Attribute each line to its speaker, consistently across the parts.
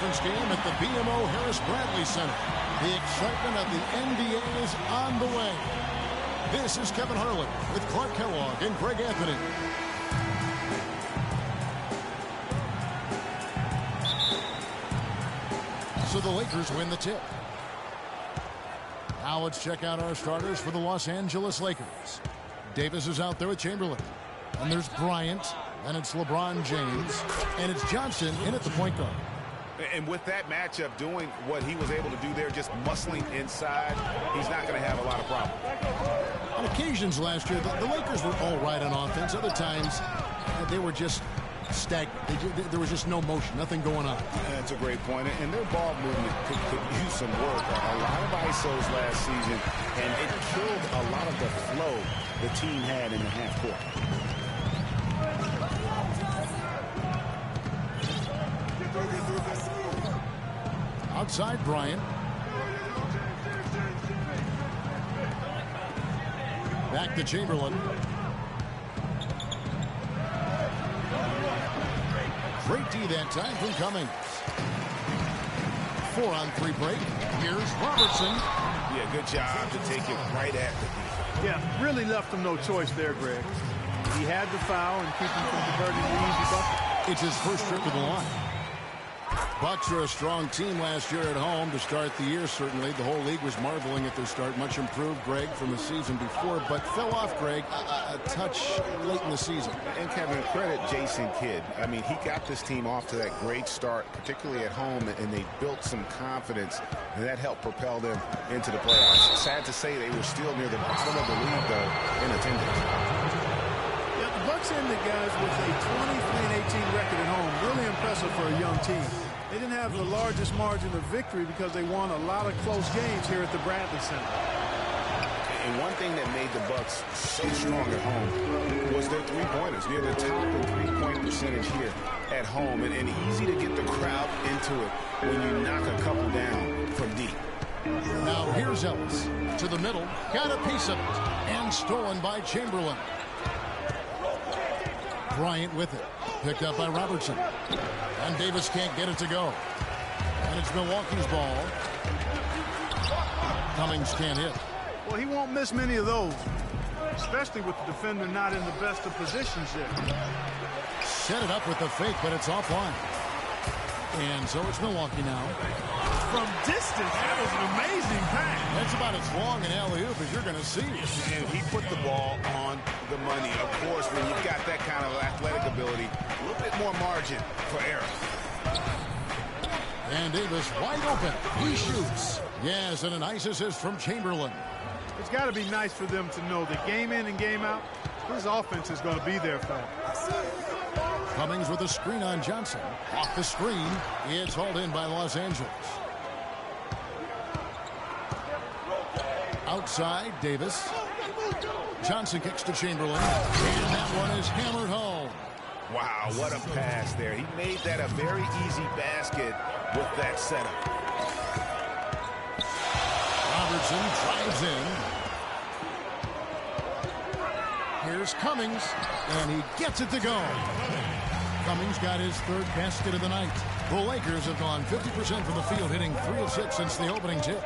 Speaker 1: conference game at the BMO Harris-Bradley Center. The excitement of the NBA is on the way. This is Kevin Harlan with Clark Kellogg and Greg Anthony. So the Lakers win the tip. Now let's check out our starters for the Los Angeles Lakers. Davis is out there with Chamberlain. And there's Bryant. And it's LeBron James. And it's Johnson in at the point guard.
Speaker 2: And with that matchup doing what he was able to do there, just muscling inside, he's not going to have a lot of problems.
Speaker 1: On occasions last year, the Lakers were all right on offense. Other times, they were just stagnant. There was just no motion, nothing going on.
Speaker 2: That's a great point. And their ball movement could use some work. A lot of ISOs last season, and it killed a lot of the flow the team had in the half court.
Speaker 1: Outside Bryant. Back to Chamberlain. Great D that time from Cummings. 4-on-3 break. Here's Robertson.
Speaker 2: Yeah, good job to take it right at the defense.
Speaker 3: Yeah, really left him no choice there, Greg. He had the foul and keep him from converting the easy bucket.
Speaker 1: It's his first trip to the line. Bucks are a strong team last year at home to start the year, certainly. The whole league was marveling at their start. Much improved, Greg, from the season before, but fell off, Greg, a touch late in the season.
Speaker 2: And Kevin, credit Jason Kidd. I mean, he got this team off to that great start, particularly at home, and they built some confidence, and that helped propel them into the playoffs. Sad to say they were still near the bottom of the league, though, in attendance.
Speaker 3: Yeah, the Bucks ended, guys, with a 23-18 record at home. Really impressive for a young team. They didn't have the largest margin of victory because they won a lot of close games here at the Bradley Center.
Speaker 2: And one thing that made the Bucks so strong at home was their three-pointers. Near the top in three-point percentage here at home. And easy to get the crowd into it when you knock a couple down from deep.
Speaker 1: Now here's Ellis to the middle. Got a piece of it. And stolen by Chamberlain. Bryant with it. Picked up by Robertson. And Davis can't get it to go. And it's Milwaukee's ball. Cummings can't hit.
Speaker 3: Well, he won't miss many of those, especially with the defender not in the best of positions yet.
Speaker 1: Set it up with the fake, but it's offline. And so it's Milwaukee now.
Speaker 3: From distance, that was an amazing pass.
Speaker 1: That's about as long an alley-oop as you're going to see.
Speaker 2: And he put the ball on the money. Of course, when you've got that kind of athletic ability, a little bit more margin for error.
Speaker 1: And Davis wide open. He shoots. Yes, and a nice assist from Chamberlain.
Speaker 3: It's got to be nice for them to know that game in and game out, his offense is going to be there for him.
Speaker 1: Cummings with a screen on Johnson. Off the screen. It's hauled in by Los Angeles. Outside, Davis. Johnson kicks to Chamberlain. And that one is hammered home.
Speaker 2: Wow, what a pass there. He made that a very easy basket with that setup.
Speaker 1: Robertson drives in. Here's Cummings. And he gets it to go. Cummings got his third basket of the night. The Lakers have gone 50% from the field, hitting 3 of 6 since the opening tip.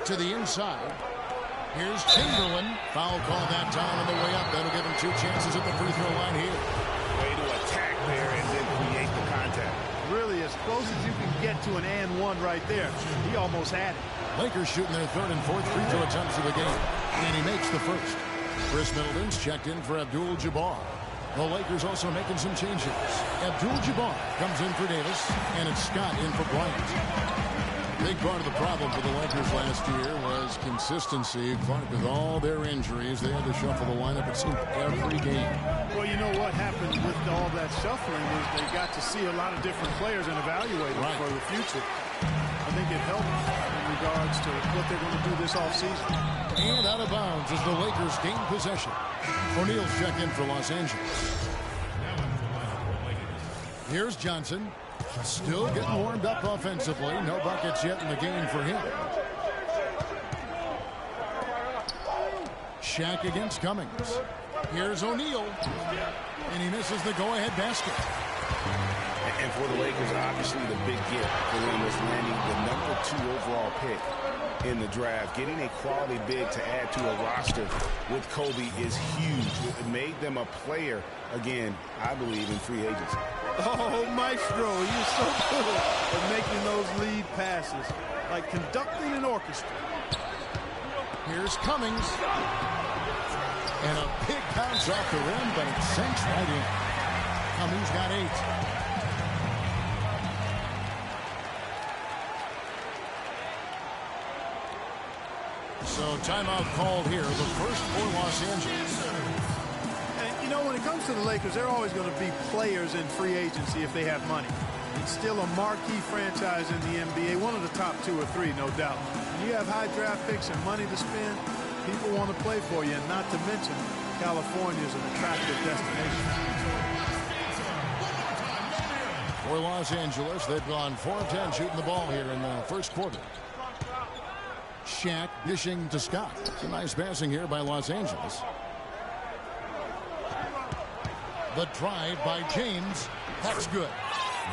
Speaker 1: To the inside. Here's Chamberlain. Foul call that time on the way up. That'll give him 2 chances at the free throw line here.
Speaker 2: Way to attack there and then create the contact.
Speaker 3: Really as close as you can get to an and one right there. He almost had it.
Speaker 1: Lakers shooting their third and fourth free throw attempts of the game. And he makes the first. Chris Middleton's checked in for Abdul-Jabbar. The Lakers also making some changes. Abdul-Jabbar comes in for Davis, and it's Scott in for Bryant. Big part of the problem for the Lakers last year was consistency. With all their injuries, they had to shuffle the lineup, it seemed, every game.
Speaker 3: Well, you know what happened with all that shuffling is they got to see a lot of different players and evaluate them for the future. I think it helped in regards to what they're going to do this offseason.
Speaker 1: And out of bounds as the Lakers gain possession. O'Neal's check in for Los Angeles. Here's Johnson. Still getting warmed up offensively. No buckets yet in the game for him. Shaq against Cummings. Here's O'Neal. And he misses the go-ahead basket.
Speaker 2: And for the Lakers, obviously the big gift for them was landing the #2 overall pick in the draft. Getting a quality big to add to a roster with Kobe is huge. It made them a player, again, I believe, in free agency.
Speaker 3: Oh, Maestro, you're so good at making those lead passes, like conducting an orchestra.
Speaker 1: Here's Cummings. And a big bounce off the rim, but it sinks right in. Cummings got 8. So timeout called here, the first for Los Angeles.
Speaker 3: And, you know, when it comes to the Lakers, they're always going to be players in free agency if they have money. It's still a marquee franchise in the NBA, one of the top 2 or 3, no doubt. When you have high draft picks and money to spend, people want to play for you, and not to mention California is an attractive destination.
Speaker 1: For Los Angeles, they've gone 4 of 10 shooting the ball here in the first quarter. Shaq dishing to Scott. It's a nice passing here by Los Angeles. The drive by James. That's good.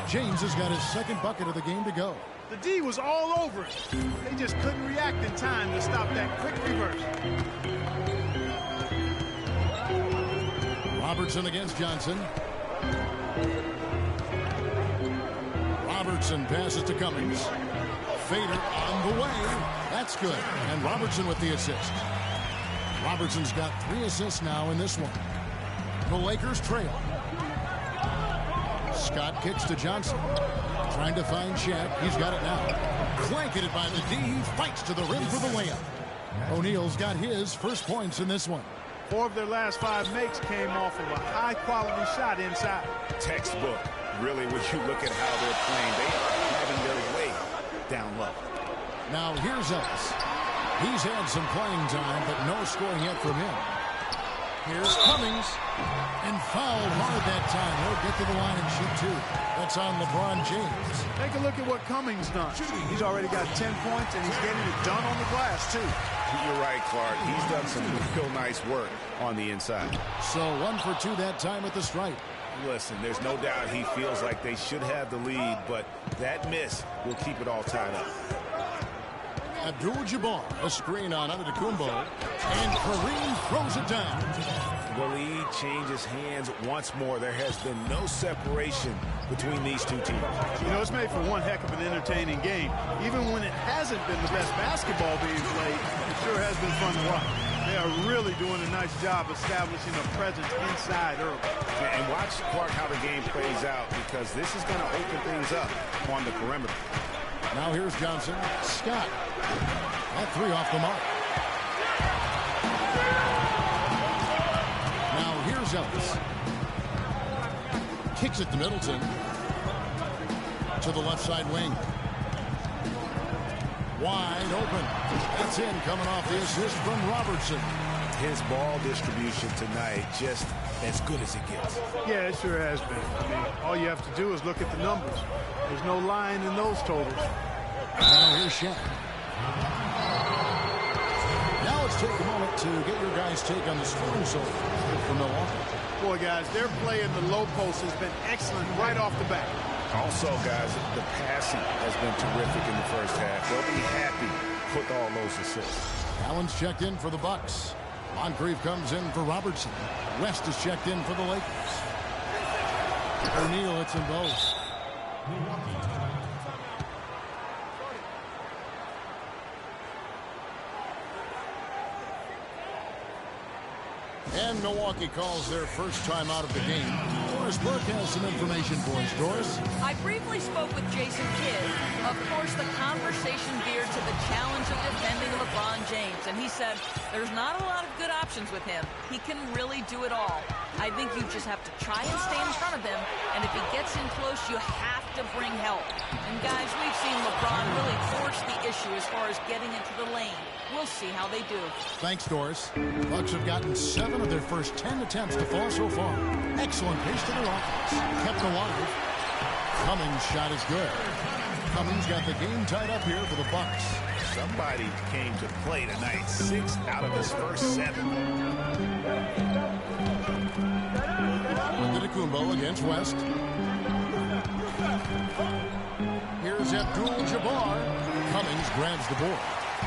Speaker 1: James has got his second bucket of the game to go.
Speaker 3: The D was all over it. They just couldn't react in time to stop that quick reverse.
Speaker 1: Robertson against Johnson. Robertson passes to Cummings. Fader on the way. That's good. And Robertson with the assist. Robertson's got 3 assists now in this one. The Lakers trail. Scott kicks to Johnson. Trying to find Shaq. He's got it now. Clanking it by the D. He fights to the rim for the layup. O'Neal's got his first points in this one.
Speaker 3: 4 of their last 5 makes came off of a high-quality shot inside.
Speaker 2: Textbook, really, when you look at how they're playing. They are having their way down low.
Speaker 1: Now here's Ellis. He's had some playing time, but no scoring yet from him. Here's Cummings. And fouled hard that time. He'll get to the line and shoot 2. That's on LeBron James.
Speaker 3: Take a look at what Cummings done. He's already got 10 points, and he's getting it done on the glass, too.
Speaker 2: You're right, Clark. He's done some real nice work on the inside.
Speaker 1: So 1 for 2 that time at the stripe.
Speaker 2: Listen, there's no doubt he feels like they should have the lead, but that miss will keep it all tied up.
Speaker 1: Abdul-Jabbar, a screen on Antetokounmpo, and Kareem throws it down.
Speaker 2: The lead changes hands once more. There has been no separation between these two teams.
Speaker 3: You know, it's made for one heck of an entertaining game. Even when it hasn't been the best basketball being played, it sure has been fun to watch. They are really doing a nice job establishing a presence inside early.
Speaker 2: And watch, Clark, how the game plays out, because this is going to open things up on the perimeter.
Speaker 1: Now here's Johnson. Scott. That 3 off the mark. Now here's Ellis. Kicks it to Middleton. To the left side wing. Wide open. That's in, coming off the assist from Robertson.
Speaker 2: His ball distribution tonight just as good as it gets.
Speaker 3: Yeah, it sure has been. I mean, all you have to do is look at the numbers. There's no lying in those totals.
Speaker 1: Now here's Shaq. Now let's take a moment to get your guys' take on the scoring so for Milwaukee.
Speaker 3: Boy, guys, their play in the low post has been excellent right off the bat.
Speaker 2: Also, guys, the passing has been terrific in the first half. They'll be happy with all those assists.
Speaker 1: Allen's checked in for the Bucks. Moncrief comes in for Robertson. West is checked in for the Lakers. O'Neal hits them both. And Milwaukee calls their first time out of the game. Doris Burke has some information for us. Doris?
Speaker 4: I briefly spoke with Jason Kidd. Of course, the conversation veered to the challenge of defending LeBron James. And he said, there's not a lot of good options with him. He can really do it all. I think you just have to try and stay in front of him. And if he gets in close, you have to bring help. And guys, we've seen LeBron really force the issue as far as getting into the lane. We'll see how they do.
Speaker 1: Thanks, Doris. Bucks have gotten 7 of their first 10 attempts to fall so far. Excellent pace to their offense. Kept alive. Cummings' shot is good. Cummings got the game tied up here for the Bucks.
Speaker 2: Somebody came to play tonight. 6 out of his first 7.
Speaker 1: Antetokounmpo against West. Here's Abdul-Jabbar. Cummings grabs the board.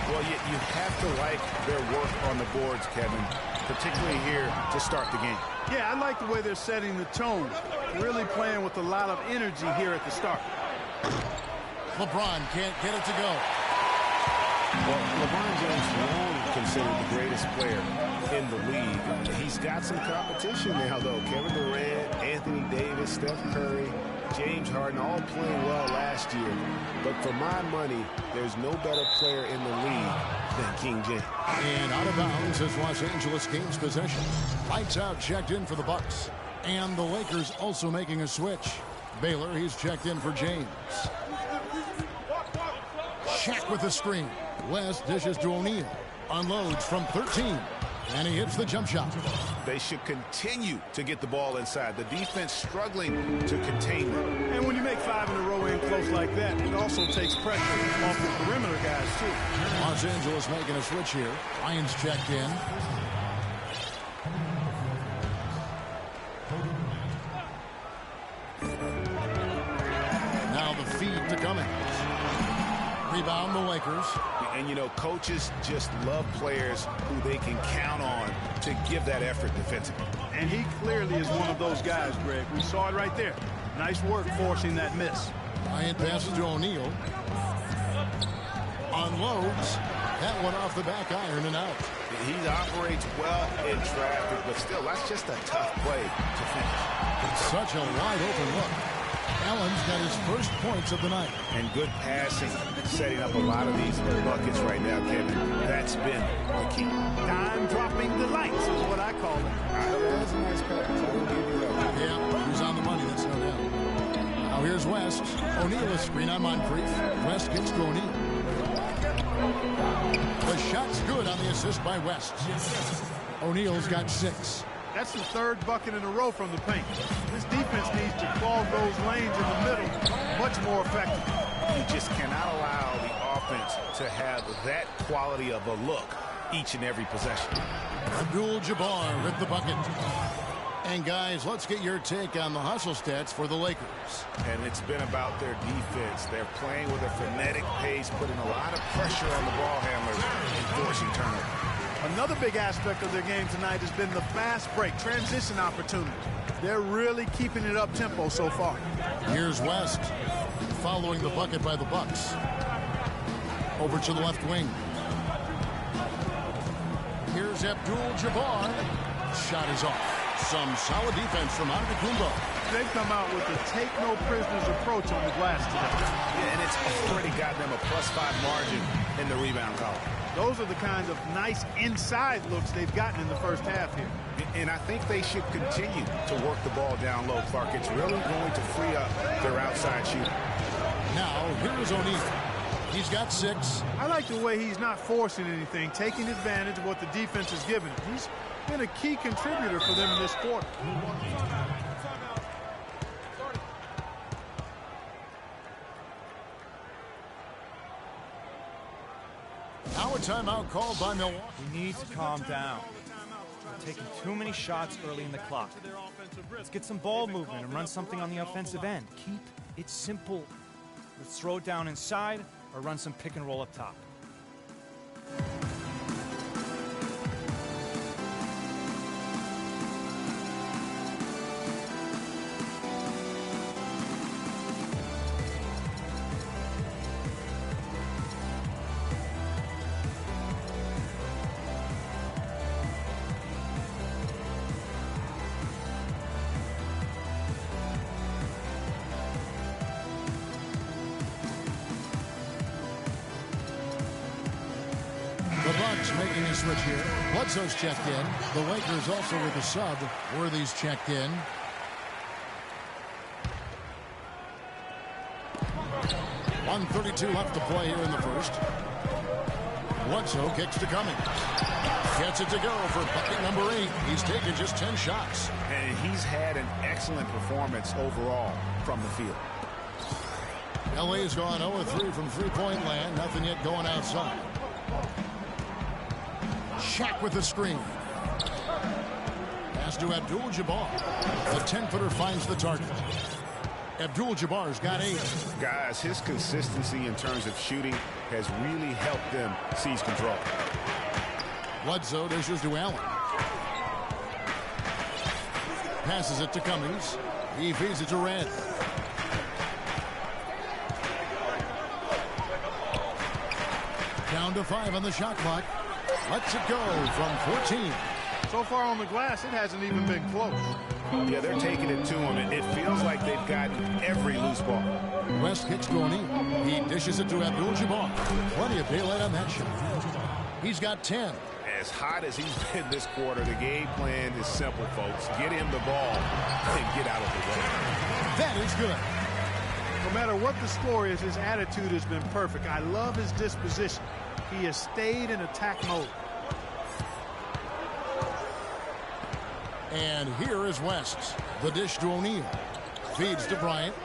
Speaker 2: Well, you have to like their work on the boards, Kevin, particularly here to start the game.
Speaker 3: Yeah, I like the way they're setting the tone. Really playing with a lot of energy here at the start.
Speaker 1: LeBron can't get it to go.
Speaker 2: Well, LeBron James long considered the greatest player in the league. He's got some competition now, though. Kevin Durant, Anthony Davis, Steph Curry, James Harden all playing well last year. But for my money, there's no better player in the league than King James.
Speaker 1: And out of bounds is Los Angeles gains possession. Lights out checked in for the Bucks. And the Lakers also making a switch. Baylor, he's checked in for James. Shaq with the screen. West dishes to O'Neal. Unloads from 13. And he hits the jump shot.
Speaker 2: They should continue to get the ball inside. The defense struggling to contain them.
Speaker 3: And when you make 5 in a row in close like that, it also takes pressure off the perimeter guys, too.
Speaker 1: Los Angeles making a switch here. Lyons checked in. Now the feed to Cummings. Rebound the Lakers.
Speaker 2: And, you know, coaches just love players who they can count on to give that effort defensively.
Speaker 3: And he clearly is one of those guys, Greg. We saw it right there. Nice work forcing that miss.
Speaker 1: Bryant passes to O'Neal. Unloads. That one off the back iron and out.
Speaker 2: He operates well in traffic, but still, that's just a tough play to finish.
Speaker 1: Such a wide open look. Allen's got his first points of the night.
Speaker 2: And good passing, setting up a lot of these buckets right now, Kevin. That's been the key.
Speaker 3: Time-dropping delights is what I call it.
Speaker 2: That's a nice pass. I will give you that.
Speaker 1: Yeah, he's on the money, that's no doubt. Now here's West. O'Neal a screen on Moncrief. West gets to O'Neal. The shot's good on the assist by West. O'Neal's got 6.
Speaker 3: That's the 3rd bucket in a row from the paint. This defense needs to clog those lanes in the middle much more effectively.
Speaker 2: You just cannot allow the offense to have that quality of a look each and every possession.
Speaker 1: Abdul-Jabbar with the bucket. And guys, let's get your take on the hustle stats for the Lakers.
Speaker 2: And it's been about their defense. They're playing with a frenetic pace, putting a lot of pressure on the ball handlers and forcing turnovers.
Speaker 3: Another big aspect of their game tonight has been the fast break, transition opportunities. They're really keeping it up tempo so far.
Speaker 1: Here's West following the bucket by the Bucks. Over to the left wing. Here's Abdul-Jabbar. Shot is off. Some solid defense from Antetokounmpo.
Speaker 3: They've come out with the take-no-prisoners approach on the glass today.
Speaker 2: Yeah, and it's already got them a +5 margin in the rebound column.
Speaker 3: Those are the kinds of nice inside looks they've gotten in the first half here.
Speaker 2: And I think they should continue to work the ball down low, Clark. It's really going to free up their outside shooting.
Speaker 1: Now, here's O'Neal. He's got 6.
Speaker 3: I like the way he's not forcing anything, taking advantage of what the defense has given him. He's been a key contributor for them in this quarter.
Speaker 1: Now a timeout called by Milwaukee.
Speaker 5: We need to calm down. We're taking too many shots early in the clock. Let's get some ball movement and run something on the offensive end. Keep it simple. Let's throw it down inside or run some pick and roll up top.
Speaker 1: The Bucks making a switch here. Bledsoe's checked in. The Lakers also with a sub. Worthy's checked in. .132 left to play here in the first. Bledsoe kicks to Cummings. Gets it to go for bucket number 8. He's taken just 10 shots.
Speaker 2: And he's had an excellent performance overall from the field.
Speaker 1: LA's gone 0-3 from three-point land. Nothing yet going outside. Shaq with the screen. Pass to Abdul-Jabbar. The 10-footer finds the target. Abdul-Jabbar's got 8.
Speaker 2: Guys, his consistency in terms of shooting has really helped them seize control.
Speaker 1: Bledsoe dishes to Allen. Passes it to Cummings. He feeds it to Red. Down to 5 on the shot clock. Lets it go from 14.
Speaker 3: So far on the glass, it hasn't even been close.
Speaker 2: Yeah, they're taking it to him. It feels like they've gotten every loose ball.
Speaker 1: West kicks to O'Neal. He dishes it to Abdul-Jabbar. Plenty of daylight on that shot. He's got 10.
Speaker 2: As hot as he's been this quarter, the game plan is simple, folks. Get him the ball and get out of the way.
Speaker 1: That is good.
Speaker 3: No matter what the score is, his attitude has been perfect. I love his disposition. He has stayed in attack mode.
Speaker 1: And here is West. The dish to O'Neal. Feeds to Bryant.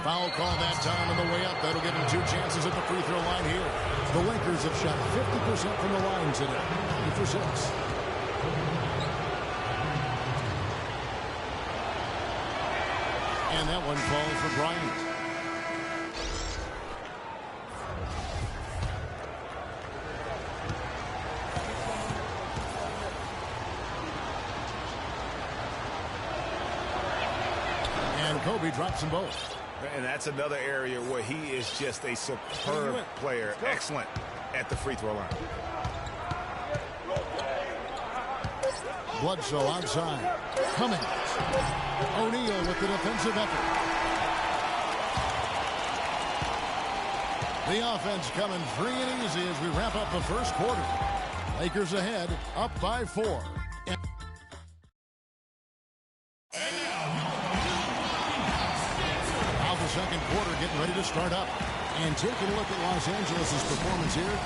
Speaker 1: Foul call that time on the way up. That'll give him 2 chances at the free throw line here. The Lakers have shot 50% from the line today. 2 for 6. And that one falls for Bryant. And Kobe drops them both.
Speaker 2: And that's another area where he is just a superb player. Excellent at the free throw line.
Speaker 1: Bledsoe outside. Cummings. O'Neal with the defensive effort. The offense coming free and easy as we wrap up the first quarter. Lakers ahead, up by 4. Second quarter getting ready to start up. And taking a look at Los Angeles' performance here.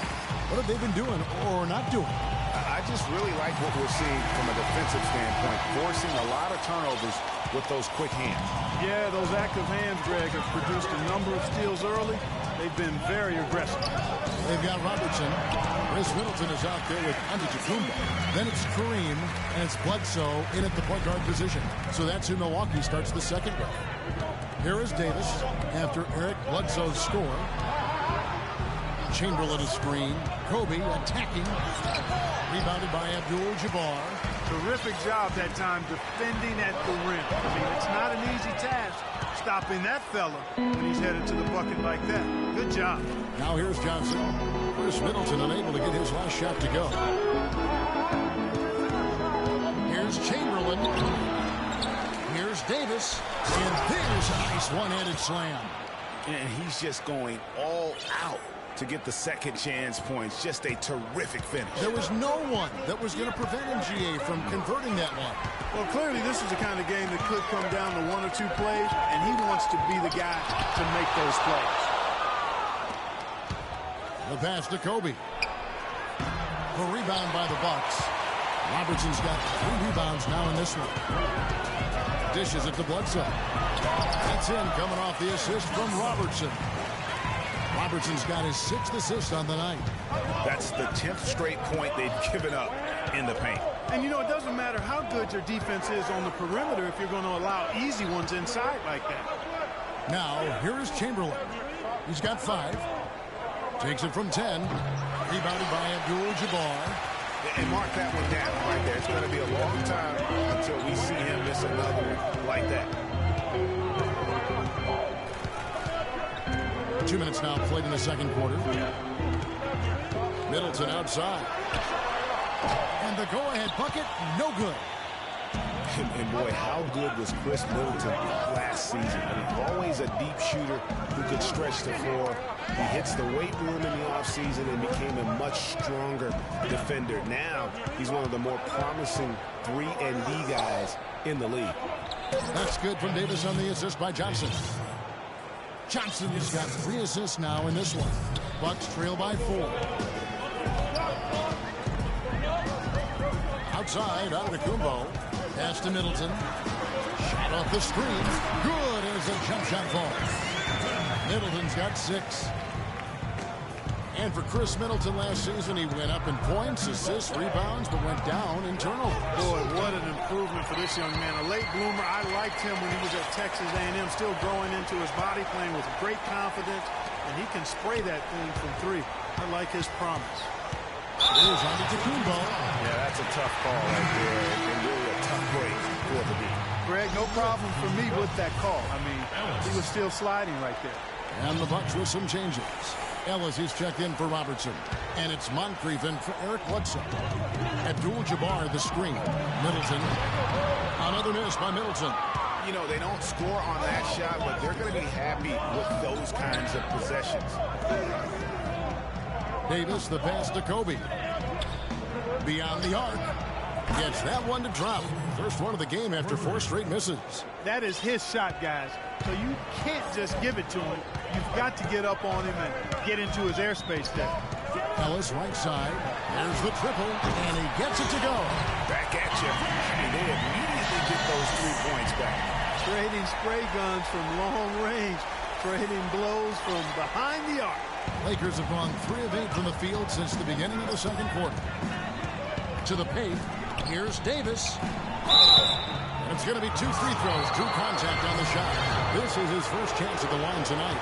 Speaker 1: What have they been doing or not doing?
Speaker 2: I just really like what we're seeing from a defensive standpoint, forcing a lot of turnovers with those quick hands.
Speaker 3: Yeah, those active hands, Greg, have produced a number of steals early. They've been very aggressive.
Speaker 1: They've got Robertson. Chris Middleton is out there with Antetokounmpo. Then it's Kareem, and it's Bledsoe in at the point guard position. So that's who Milwaukee starts the second with. Here is Davis after Eric Bledsoe's score. Chamberlain a screen. Kobe attacking. Rebounded by Abdul-Jabbar.
Speaker 3: Terrific job that time defending at the rim. I mean, it's not an easy task stopping that fella when he's headed to the bucket like that. Good job.
Speaker 1: Now here's Johnson. Chris Middleton unable to get his last shot to go. Here's Chamberlain. Here's Davis. And there's a nice one-handed slam.
Speaker 2: And he's just going all out to get the second chance points. Just a terrific finish.
Speaker 1: There was no one that was going to prevent MGA from converting that one.
Speaker 3: Well, clearly this is the kind of game that could come down to 1 or 2 plays, and he wants to be the guy to make those plays.
Speaker 1: The pass to Kobe. The rebound by the Bucks. Robertson's got 3 rebounds now in this one. Dishes it to Bledsoe. That's in, coming off the assist from Robertson. Robertson's got his 6th assist on the night.
Speaker 2: That's the 10th straight point they've given up in the paint.
Speaker 3: And, you know, it doesn't matter how good your defense is on the perimeter if you're going to allow easy ones inside like that.
Speaker 1: Now, here is Chamberlain. He's got 5. Takes it from 10. Rebounded by Abdul-Jabbar.
Speaker 2: And mark that one down right there. It's going to be a long time until we see him miss another one like that.
Speaker 1: 2 minutes now played in the second quarter. Middleton outside. And the go-ahead bucket, no good.
Speaker 2: And boy, how good was Chris Middleton last season? I mean, always a deep shooter who could stretch the floor. He hits the weight room in the offseason and became a much stronger defender. Now, he's one of the more promising 3-and-D guys in the league.
Speaker 1: That's good from Davis on the assist by Johnson. Johnson has got 3 assists now in this one. Bucks trail by 4. Outside, Antetokounmpo. Pass to Middleton. Shot off the screen. Good as a jump shot ball. Middleton's got 6. And for Chris Middleton last season, he went up in points, assists, rebounds, but went down in turnovers.
Speaker 3: Boy, what an improvement for this young man. A late bloomer. I liked him when he was at Texas A&M, still growing into his body, playing with great confidence, and he can spray that thing from three. I like his promise.
Speaker 1: Here's Antetokounmpo.
Speaker 2: Yeah, that's a tough call right there, and really a tough break for the beat.
Speaker 3: Greg, no problem for me with that call. I mean, he was still sliding right there.
Speaker 1: And the Bucks with some changes. Ellis is checked in for Robertson. And it's Moncrief in for Eric Bledsoe. Abdul-Jabbar the screen. Middleton. Another miss by Middleton.
Speaker 2: You know, they don't score on that shot, but they're going to be happy with those kinds of possessions.
Speaker 1: Davis, the pass to Kobe. Beyond the arc. Gets that one to drop. First one of the game after 4 straight misses.
Speaker 3: That is his shot, guys. So you can't just give it to him. You've got to get up on him and get into his airspace there.
Speaker 1: Ellis right side. There's the triple, and he gets it to go.
Speaker 2: Back at you. And they immediately get those 3 points back.
Speaker 3: Trading spray guns from long range. Trading blows from behind the arc.
Speaker 1: Lakers have gone 3 of 8 from the field since the beginning of the second quarter. To the paint. Here's Davis. And it's going to be 2 free throws, true contact on the shot. This is his first chance at the line tonight.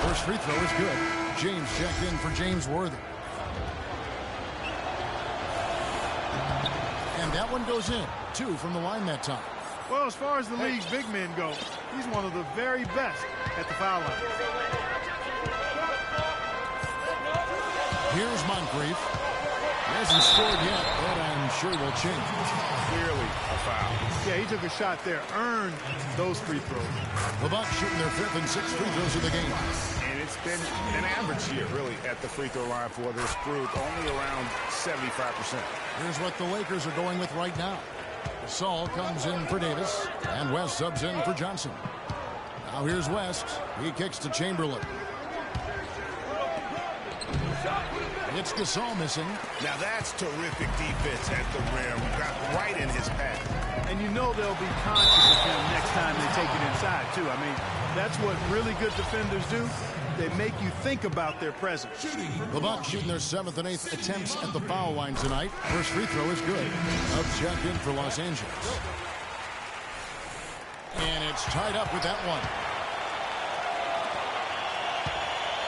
Speaker 1: First free throw is good. James checked in for James Worthy. And that one goes in. 2 from the line that time.
Speaker 3: Well, as far as the league's big men go, he's one of the very best at the foul line.
Speaker 1: Here's Moncrief. He hasn't scored yet, but I'm sure will change.
Speaker 2: Clearly a foul.
Speaker 3: Yeah, he took a shot there, earned those free throws.
Speaker 1: The Bucks shooting their 5th and 6th free throws of the game.
Speaker 2: And it's been an average year, really, at the free throw line for this group, only around 75%.
Speaker 1: Here's what the Lakers are going with right now. Saul comes in for Davis, and West subs in for Johnson. Now here's West. He kicks to Chamberlain. It's Gasol missing.
Speaker 2: Now that's terrific defense at the rim. Got right in his path.
Speaker 3: And you know they'll be conscious of him next time they take it inside, too. I mean, that's what really good defenders do. They make you think about their presence.
Speaker 1: The Bucks shooting their 7th and 8th attempts at the foul line tonight. First free throw is good. Up checked in for Los Angeles. And it's tied up with that one.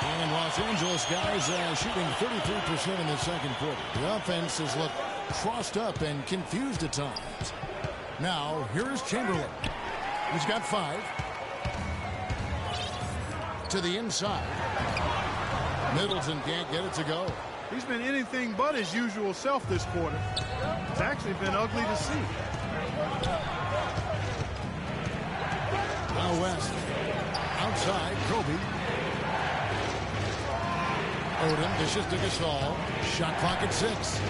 Speaker 1: And Los Angeles guys shooting 33% in the second quarter. The offense has looked crossed up and confused at times. Now, here is Chamberlain. He's got 5. To the inside. Middleton can't get it to go.
Speaker 3: He's been anything but his usual self this quarter. It's actually been ugly to see.
Speaker 1: Now West. Outside, Kobe. Odom dishes to Gasol. Shot clock at 6.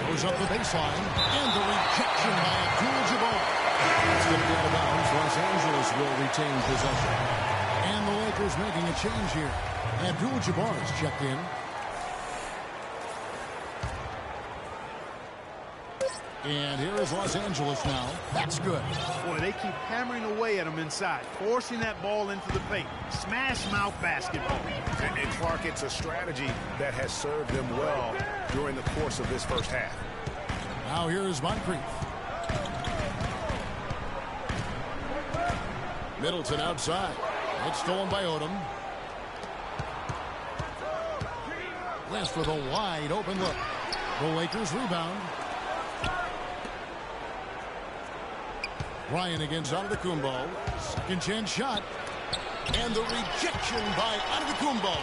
Speaker 1: Goes up the baseline. And the rejection by Abdul-Jabbar. It's going to be out of bounds. Los Angeles will retain possession. And the Lakers making a change here. Abdul-Jabbar is checked in. And here is Los Angeles now. That's good.
Speaker 3: Boy, they keep hammering away at him inside, forcing that ball into the paint. Smash mouth basketball.
Speaker 2: And Clark, it's a strategy that has served them well during the course of this first half.
Speaker 1: Now here is Moncrief. Middleton outside. It's stolen by Odom. West with a wide open look. The Lakers rebound. Ryan against Antetokounmpo. Second chance shot. And the rejection by Antetokounmpo.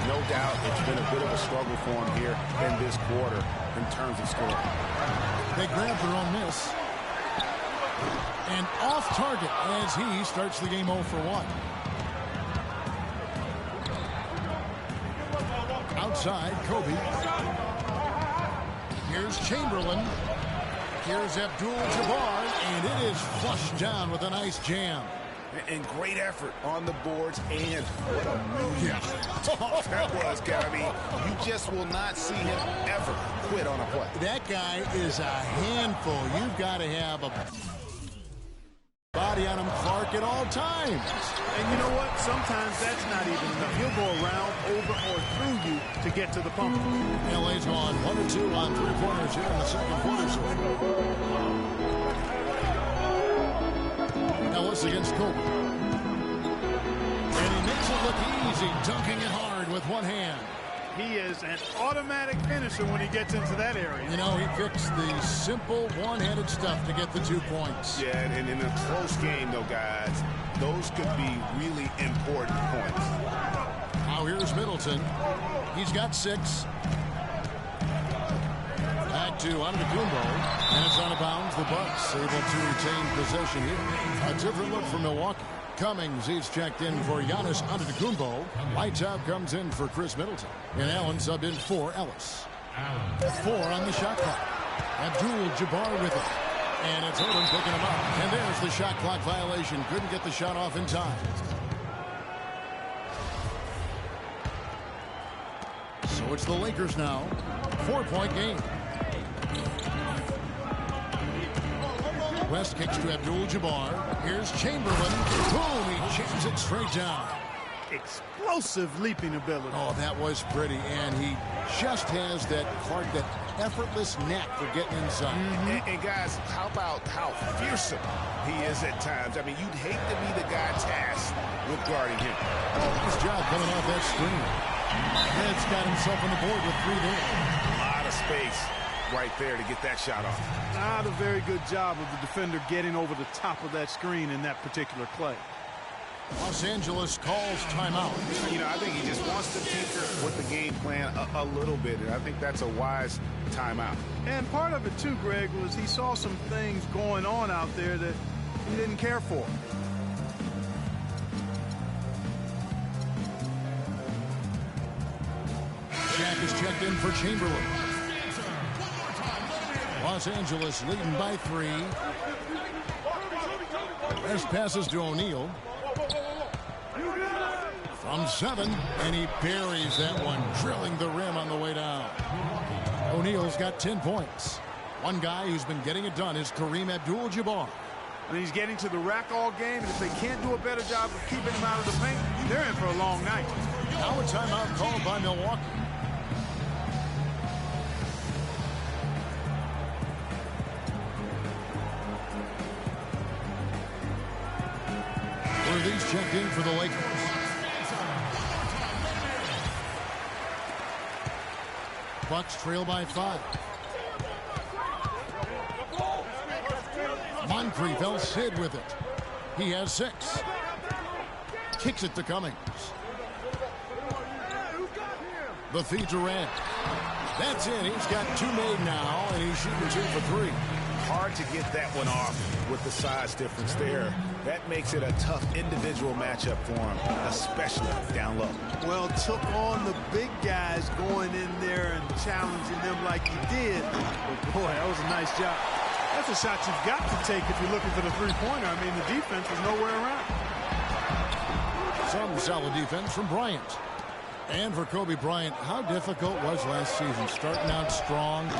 Speaker 2: No doubt it's been a bit of a struggle for him here in this quarter in terms of scoring.
Speaker 1: They grab their own miss. And off target as he starts the game 0 for 1. Outside, Kobe. Here's Chamberlain. Here's Abdul-Jabbar, and it is flushed down with a nice jam.
Speaker 2: And great effort on the boards, and what a move that was, Gabby. You just will not see him ever quit on a play.
Speaker 1: That guy is a handful. You've got to have a... Body on him, Clark, at all times.
Speaker 3: And you know what? Sometimes that's not even enough. He'll go around, over, or through you to get to the pump.
Speaker 1: LA's gone 1-2 on three-pointers here in the second quarter. Ellis against Kobe. And he makes it look easy, dunking it hard with one hand.
Speaker 3: He is an automatic finisher when he gets into that area.
Speaker 1: You know, he fixed the simple one-handed stuff to get the 2 points.
Speaker 2: Yeah, and in a close game, though, guys, those could be really important points.
Speaker 1: Now here's Middleton. He's got 6. Back to Antetokounmpo, and it's out of bounds. The Bucks able to retain possession here. A different look for Milwaukee. Cummings, he's checked in for Giannis Antetokounmpo. Lights out comes in for Chris Middleton. And Allen subbed in for Ellis. 4 on the shot clock. Abdul-Jabbar with it. And it's Odom picking him up. And there's the shot clock violation. Couldn't get the shot off in time. So it's the Lakers now. 4-point game. West kicks to Abdul-Jabbar. Here's Chamberlain. Boom! He jams it straight down.
Speaker 3: Explosive leaping ability.
Speaker 1: Oh, that was pretty. And he just has that effortless knack for getting inside.
Speaker 2: And guys, how about how fearsome he is at times? I mean, you'd hate to be the guy tasked with guarding him.
Speaker 1: Nice job coming off that screen. Head's got himself on the board with 3 there.
Speaker 2: A lot of space right there to get that shot off.
Speaker 3: Not a very good job of the defender getting over the top of that screen in that particular play.
Speaker 1: Los Angeles calls timeout.
Speaker 2: You know, I think he just wants to tinker with the game plan a little bit, and I think that's a wise timeout.
Speaker 3: And part of it, too, Greg, was he saw some things going on out there that he didn't care for.
Speaker 1: Shaq is checked in for Chamberlain. Los Angeles leading by 3. Best passes to O'Neal. From 7, and he buries that one, drilling the rim on the way down. O'Neal's got 10 points. One guy who's been getting it done is Kareem Abdul-Jabbar.
Speaker 3: And he's getting to the rack all game, and if they can't do a better job of keeping him out of the paint, they're in for a long night.
Speaker 1: Now a timeout called by Milwaukee. Worthy's checked in for the Lakers. Bucks trail by 5. Moncrief El-Cid with it. He has 6. Kicks it to Cummings. The feed to Rand. That's in. He's got 2 made now, and he's shooting 2 for 3.
Speaker 2: Hard to get that one off with the size difference there. That makes it a tough individual matchup for him, especially down low.
Speaker 3: Well, took on the big guys going in there and challenging them like he did. But boy, that was a nice job. That's a shot you've got to take if you're looking for the three-pointer. I mean, the defense was nowhere around.
Speaker 1: Some solid defense from Bryant. And for Kobe Bryant, how difficult was last season? Starting out strong,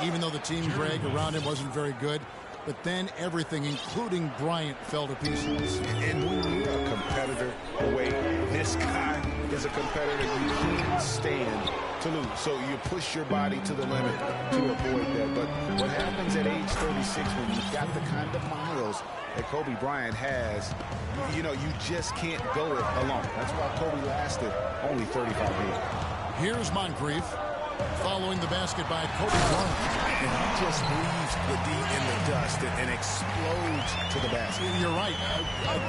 Speaker 1: even though the team, Greg, around him wasn't very good. But then everything, including Bryant, fell to pieces.
Speaker 2: And when you're a competitor, the way this guy is a competitor, you can't stand to lose. So you push your body to the limit to avoid that. But what happens at age 36 when you've got the kind of miles that Kobe Bryant has, you know, you just can't go it alone. That's why Kobe lasted only 35 years.
Speaker 1: Here's Moncrief following the basket by Kobe Bryant.
Speaker 2: And he just leaves the D in the dust and explodes to the basket.
Speaker 1: You're right.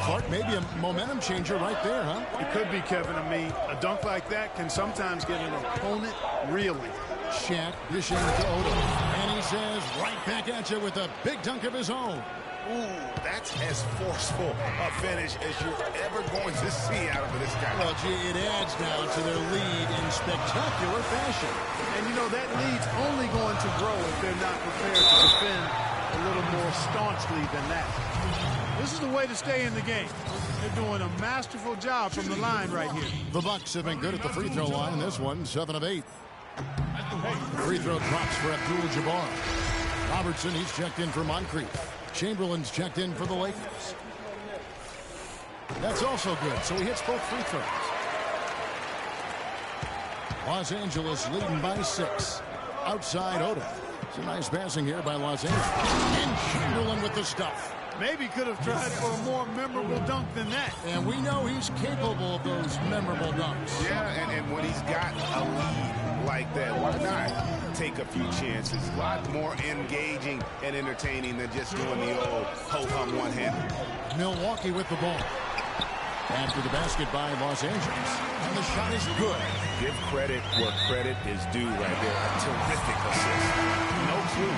Speaker 1: Clark, maybe a momentum changer right there, huh?
Speaker 3: It could be, Kevin. I mean, a dunk like that can sometimes get an opponent reeling.
Speaker 1: Shaq dishing to Odom. And he says, right back at you with a big dunk of his own.
Speaker 2: Ooh, that's as forceful a finish as you're ever going to see out of this guy.
Speaker 1: Well, gee, it adds now to their lead in spectacular fashion.
Speaker 3: And, you know, that lead's only going to grow if they're not prepared to defend a little more staunchly than that. This is the way to stay in the game. They're doing a masterful job from the line right here.
Speaker 1: The Bucks have been good at the free throw line. This one, 7 of 8. Free throw drops for Abdul-Jabbar. Robertson, he's checked in for Moncrief. Chamberlain's checked in for the Lakers. That's also good, so he hits both free throws. Los Angeles leading by 6. Outside Odom. Some nice passing here by Los Angeles. And Chamberlain with the stuff.
Speaker 3: Maybe could have tried for a more memorable dunk than that.
Speaker 1: And we know he's capable of those memorable dunks.
Speaker 2: Yeah, and when he's got a lead like that, why not take a few chances? A lot more engaging and entertaining than just doing the old ho-hum one-hander.
Speaker 1: Milwaukee with the ball. After the basket by Los Angeles. And the shot is good.
Speaker 2: Give credit where credit is due right there. A terrific assist. No clue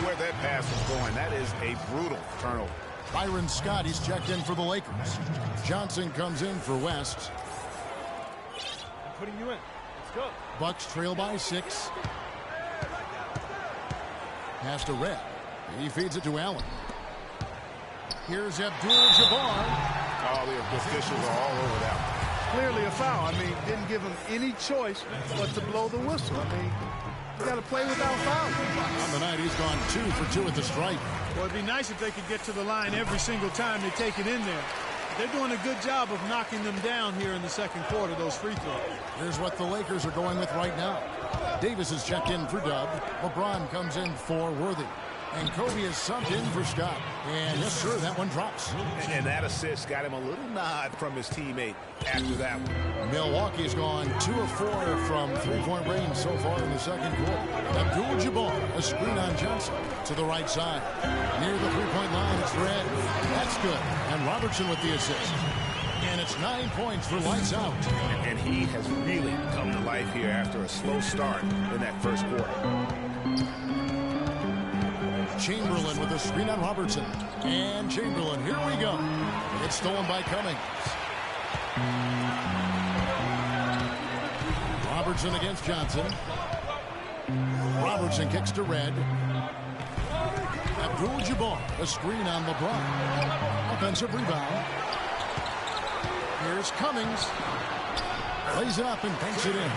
Speaker 2: where that pass was going. That is a brutal turnover.
Speaker 1: Byron Scott, he's checked in for the Lakers. Johnson comes in for West.
Speaker 5: I'm putting you in. Let's go.
Speaker 1: Bucks trail by 6. Pass to Red. He feeds it to Allen. Here's Abdul-Jabbar.
Speaker 2: Oh, the officials are all over that one.
Speaker 3: Clearly a foul. I mean, didn't give him any choice but to blow the whistle. I mean, you got to play without fouls.
Speaker 1: On the night, he's gone 2 for 2 at the stripe.
Speaker 3: Well, it'd be nice if they could get to the line every single time they take it in there. They're doing a good job of knocking them down here in the second quarter, those free throws.
Speaker 1: Here's what the Lakers are going with right now. Davis is checked in for Dub. LeBron comes in for Worthy. And Kobe is subbed in for Scott. And yes, sir, that one drops.
Speaker 2: And that assist got him a little nod from his teammate after that one.
Speaker 1: Milwaukee's gone 2 of 4 from three-point range so far in the second quarter. Abdul-Jabbar, a screen on Johnson to the right side. Near the three-point line, it's Red. That's good. And Robertson with the assist. And it's 9 points for lights out.
Speaker 2: And he has really come to life here after a slow start in that first quarter.
Speaker 1: Chamberlain with a screen on Robertson. And Chamberlain, here we go. It's stolen by Cummings. Robertson against Johnson. Robertson kicks to Red. Abdul-Jabbar, a screen on LeBron. Offensive rebound. Here's Cummings. Lays it up and banks it in.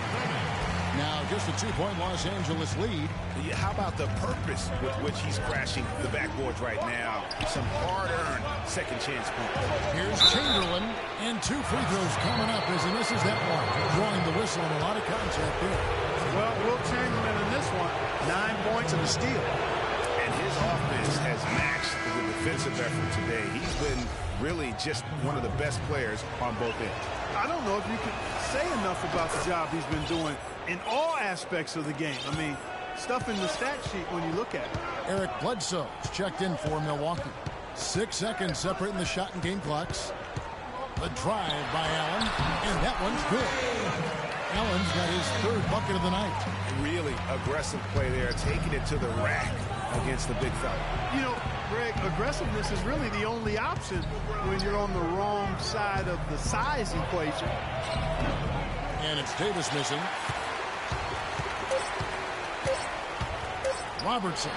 Speaker 1: Now just a 2-point Los Angeles lead.
Speaker 2: How about the purpose with which he's crashing the backboards right now? Some hard-earned second chance points.
Speaker 1: Here's Chamberlain, and 2 free throws coming up as he misses that one. Drawing the whistle and a lot of contact there.
Speaker 3: Well, Will Chamberlain in this one, 9 points and a steal.
Speaker 2: And his offense has matched the defensive effort today. He's been really just one of the best players on both ends.
Speaker 3: I don't know if you can say enough about the job he's been doing in all aspects of the game. I mean, stuff in the stat sheet when you look at it.
Speaker 1: Eric Bledsoe is checked in for Milwaukee. 6 seconds separating the shot and game clocks. The drive by Allen, and that one's good. Allen's got his 3rd bucket of the night.
Speaker 2: Really aggressive play there, taking it to the rack against the big fella.
Speaker 3: You know, Greg, aggressiveness is really the only option when you're on the wrong side of the size equation.
Speaker 1: And it's Davis missing. Robertson.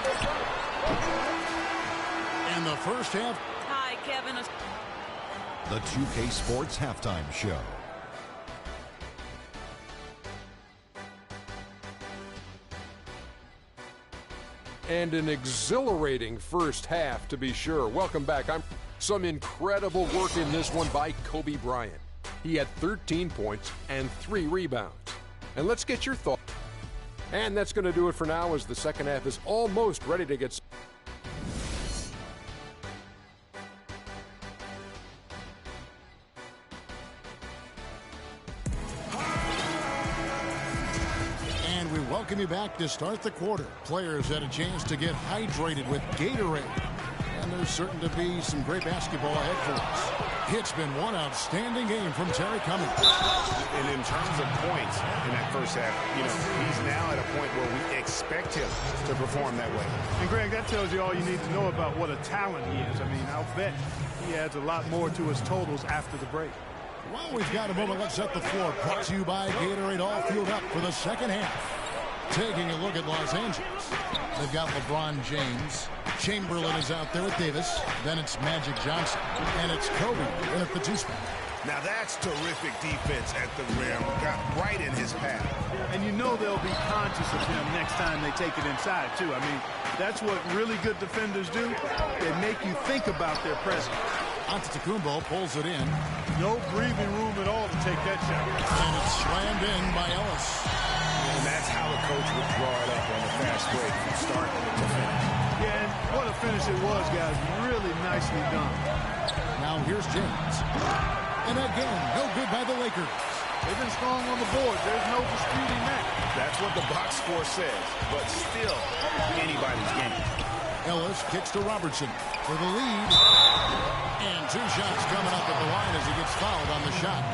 Speaker 1: And the first half.
Speaker 4: Hi, Kevin.
Speaker 6: The 2K Sports Halftime Show.
Speaker 7: And an exhilarating first half, to be sure. Welcome back. Some incredible work in this one by Kobe Bryant. He had 13 points and 3 rebounds. And let's get your thoughts. And that's going to do it for now as the second half is almost ready to get.
Speaker 1: And we welcome you back to start the quarter. Players had a chance to get hydrated with Gatorade. And there's certain to be some great basketball ahead for us. It's been one outstanding game from Terry Cummings.
Speaker 2: And in terms of points in that first half, he's now at a point where we expect him to perform that way.
Speaker 3: And Greg, that tells you all you need to know about what a talent he is. I mean, I'll bet he adds a lot more to his totals after the break.
Speaker 1: Well, we've got a moment. Let's set the floor. Brought to you by Gatorade, all fueled up for the second half. Taking a look at Los Angeles. They've got LeBron James. Chamberlain is out there with Davis. Then it's Magic Johnson. And it's Kobe in at the 2 spot.
Speaker 2: Now that's terrific defense at the rim. Got right in his path.
Speaker 3: And you know they'll be conscious of him next time they take it inside, too. I mean, that's what really good defenders do. They make you think about their presence.
Speaker 1: Antetokounmpo pulls it in.
Speaker 3: No breathing room at all to take that shot.
Speaker 1: And it's slammed in by Ellis.
Speaker 2: And that's how the coach would draw it up on the fast break from start to finish.
Speaker 3: Yeah, and what a finish it was, guys. Really nicely done.
Speaker 1: Now here's James. And again, no good by the Lakers.
Speaker 3: They've been strong on the board. There's no disputing that.
Speaker 2: That's what the box score says, but still anybody's game.
Speaker 1: Ellis kicks to Robertson for the lead. And 2 shots coming up at the line as he gets fouled on the shot.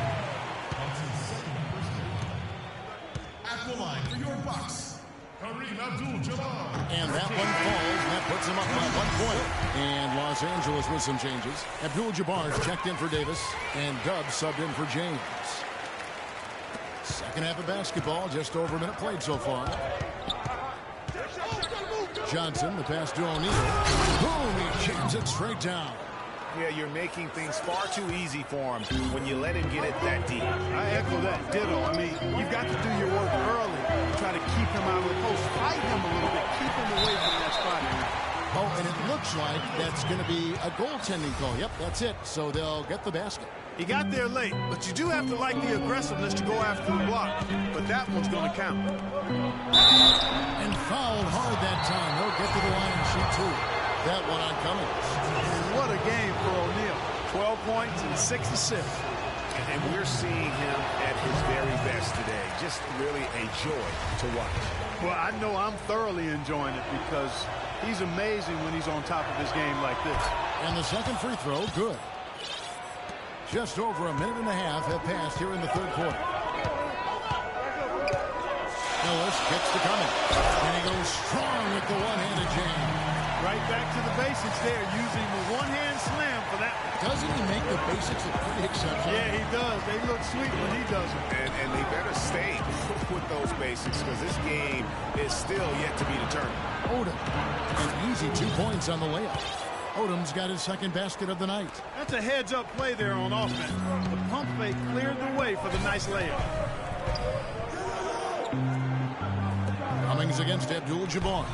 Speaker 6: At the line for your Bucks, Kareem Abdul-Jabbar.
Speaker 1: And that one falls, and that puts him up by 1 point. And Los Angeles with some changes. Abdul-Jabbar's checked in for Davis, and Dub subbed in for James. Second half of basketball, just over a minute played so far. Johnson, the pass to O'Neal. Boom, he jams it straight down.
Speaker 2: Yeah, you're making things far too easy for him when you let him get it that deep.
Speaker 3: I echo that. Ditto. I mean, you've got to do your work early. Try to keep him out of the post. Fight him a little bit. Keep him away from that spot.
Speaker 1: Oh, and it looks like that's going to be a goaltending call. Yep, that's it. So they'll get the basket.
Speaker 3: He got there late, but you do have to like the aggressiveness to go after the block. But that one's going to count.
Speaker 1: And fouled hard that time. He'll get to the line and shoot 2. That one on Cummings.
Speaker 3: And what a game for O'Neal. 12 points and 6 assists.
Speaker 2: And we're seeing him at his very best today. Just really a joy to watch.
Speaker 3: Well, I know I'm thoroughly enjoying it because he's amazing when he's on top of his game like this.
Speaker 1: And the second free throw, good. Just over a minute and a half have passed here in the third quarter. Ellis kicks to Cummings. And he goes strong with the one-handed jam.
Speaker 3: Right back to the basics there, using the one-hand slam for that.
Speaker 1: Doesn't he make the basics look pretty exceptional?
Speaker 3: Yeah, he does. They look sweet when he does it.
Speaker 2: And they better stay with those basics because this game is still yet to be determined.
Speaker 1: Odom, an easy 2 points on the layup. Odom's got his second basket of the night.
Speaker 3: That's a heads-up play there on offense. The pump fake cleared the way for the nice layup.
Speaker 1: Cummings against Abdul-Jabbar.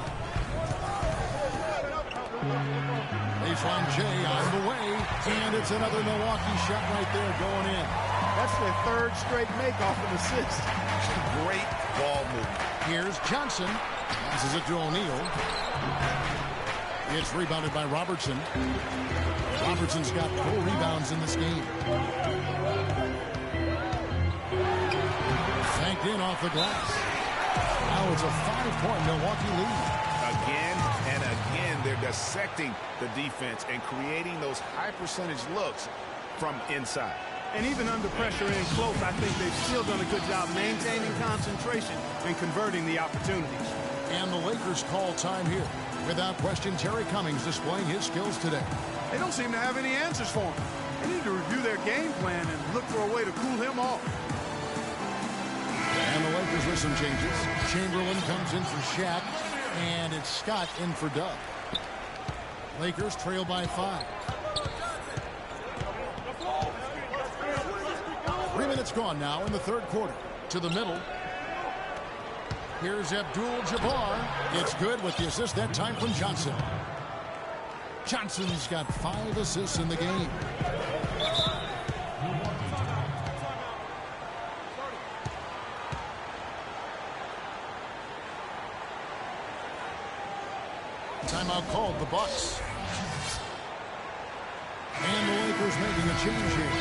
Speaker 1: Baseline J on the way, and it's another Milwaukee shot right there going in.
Speaker 3: That's their third straight make-off and assist.
Speaker 2: Great ball movement.
Speaker 1: Here's Johnson. Passes it to O'Neal. It's rebounded by Robertson. Robertson's got 4 rebounds in this game. Banked in off the glass. Now it's a 5-point Milwaukee lead.
Speaker 2: Again and again, they're dissecting the defense and creating those high-percentage looks from inside.
Speaker 3: And even under pressure and close, I think they've still done a good job maintaining concentration and converting the opportunities.
Speaker 1: And the Lakers call time here. Without question, Terry Cummings displaying his skills today.
Speaker 3: They don't seem to have any answers for him. They need to review their game plan and look for a way to cool him off.
Speaker 1: And the Lakers with some changes. Chamberlain comes in for Shaq, and it's Scott in for Dub. Lakers trail by 5. 3 minutes gone now in the third quarter. To the middle. Here's Abdul-Jabbar. It's good with the assist that time from Johnson. Johnson's got 5 assists in the game. Timeout called, the Bucks. And the Lakers making a change here.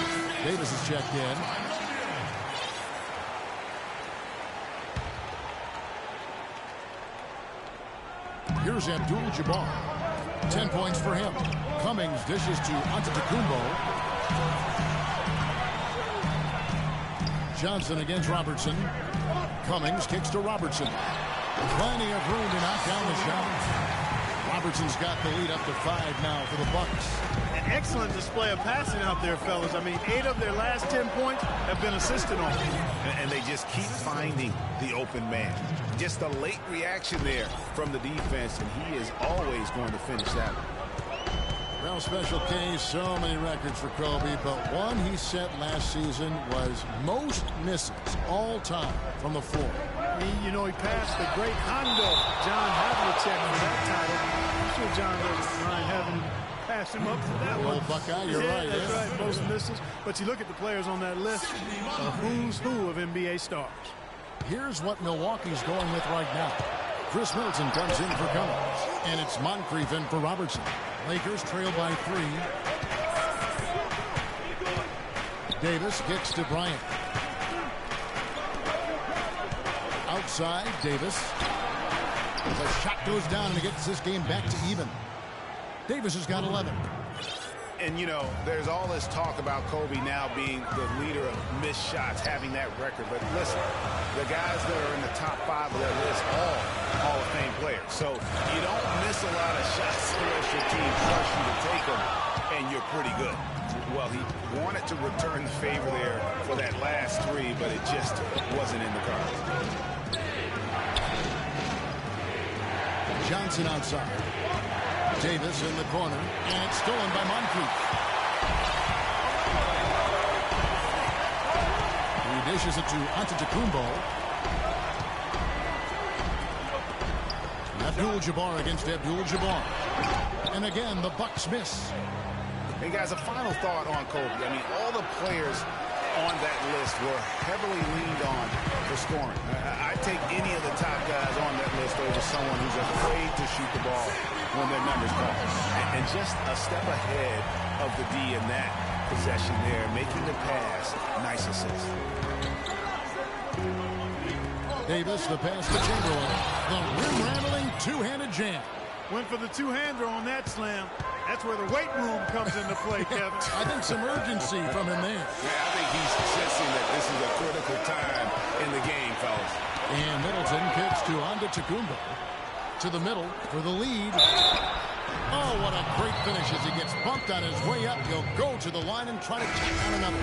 Speaker 1: Davis is checked in. Here's Abdul-Jabbar. 10 points for him. Cummings dishes to Antetokounmpo. Johnson against Robertson. Cummings kicks to Robertson. Plenty of room to knock down the shot. Robertson's got the lead up to 5 now for the Bucks.
Speaker 3: An excellent display of passing out there, fellas. I mean, 8 of their last 10 points have been assisted on.
Speaker 2: And they just keep finding the open man. Just a late reaction there from the defense, and he is always going to finish that one.
Speaker 1: Well, Special K, so many records for Kobe, but one he set last season was most misses all time from the floor.
Speaker 3: You know, he passed the great Hondo, John Havlicek, for that title. I'm sure John doesn't mind having him pass scratched him up for that one.
Speaker 1: Old Buckeye, you're right.
Speaker 3: That's
Speaker 1: Yeah.
Speaker 3: right, most misses. But you look at the players on that list, a who's who of NBA stars.
Speaker 1: Here's what Milwaukee's going with right now. Chris Middleton comes in for Cummings, and it's Moncrief in for Robertson. Lakers trail by 3. Davis gets to Bryant. Outside, Davis. The shot goes down, and it gets this game back to even. Davis has got 11.
Speaker 2: And, you know, there's all this talk about Kobe now being the leader of missed shots, having that record. But listen, the guys that are in the top 5 of that list, all Hall of Fame players. So you don't miss a lot of shots unless your team trusts you to take them, and you're pretty good. Well, he wanted to return the favor there for that last 3, but it just wasn't in the cards.
Speaker 1: Johnson outside. Davis in the corner, and it's stolen by Moncrief. He dishes it to Antetokounmpo. Abdul-Jabbar against Abdul-Jabbar. And again, the Bucks miss.
Speaker 2: Hey, guys, a final thought on Kobe. I mean, all the players on that list were heavily leaned on for scoring. I'd take any of the top guys on that list over someone who's afraid to shoot the ball when their number's called. And just a step ahead of the D in that possession there, making the pass. Nice assist.
Speaker 1: Davis, the pass to Chamberlain. The rim-rattling two-handed jam.
Speaker 3: Went for the two-hander on that slam. That's where the weight room comes into play, Kevin.
Speaker 1: I think some urgency from him there.
Speaker 2: Yeah, I think he's sensing that this is a critical time in the game, fellas.
Speaker 1: And Middleton kicks to Antetokounmpo. To the middle for the lead. Oh, what a great finish as he gets bumped on his way up. He'll go to the line and try to take on another.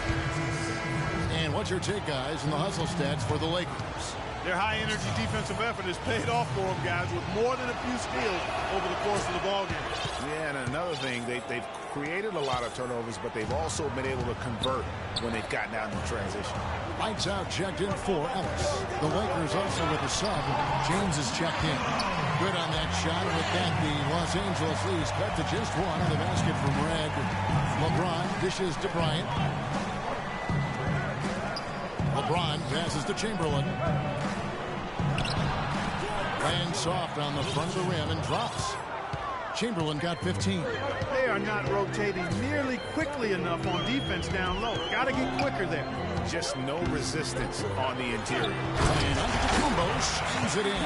Speaker 1: And what's your take, guys, in the hustle stats for the Lakers?
Speaker 3: Their high-energy defensive effort has paid off for them, guys, with more than a few steals over the course of the ballgame.
Speaker 2: Yeah, and another thing, they've created a lot of turnovers, but they've also been able to convert when they've gotten out in the transition.
Speaker 1: Lights out, checked in for Ellis. The Lakers also with a sub. James is checked in. Good on that shot, and with that, the Los Angeles leads cut to just 1 on the basket from Red. LeBron dishes to Bryant. LeBron passes to Chamberlain. Lands soft on the front of the rim and drops. Chamberlain got 15.
Speaker 3: They are not rotating nearly quickly enough on defense down low. Got to get quicker there.
Speaker 2: Just no resistance on the interior.
Speaker 1: And Antetokounmpo slams it in.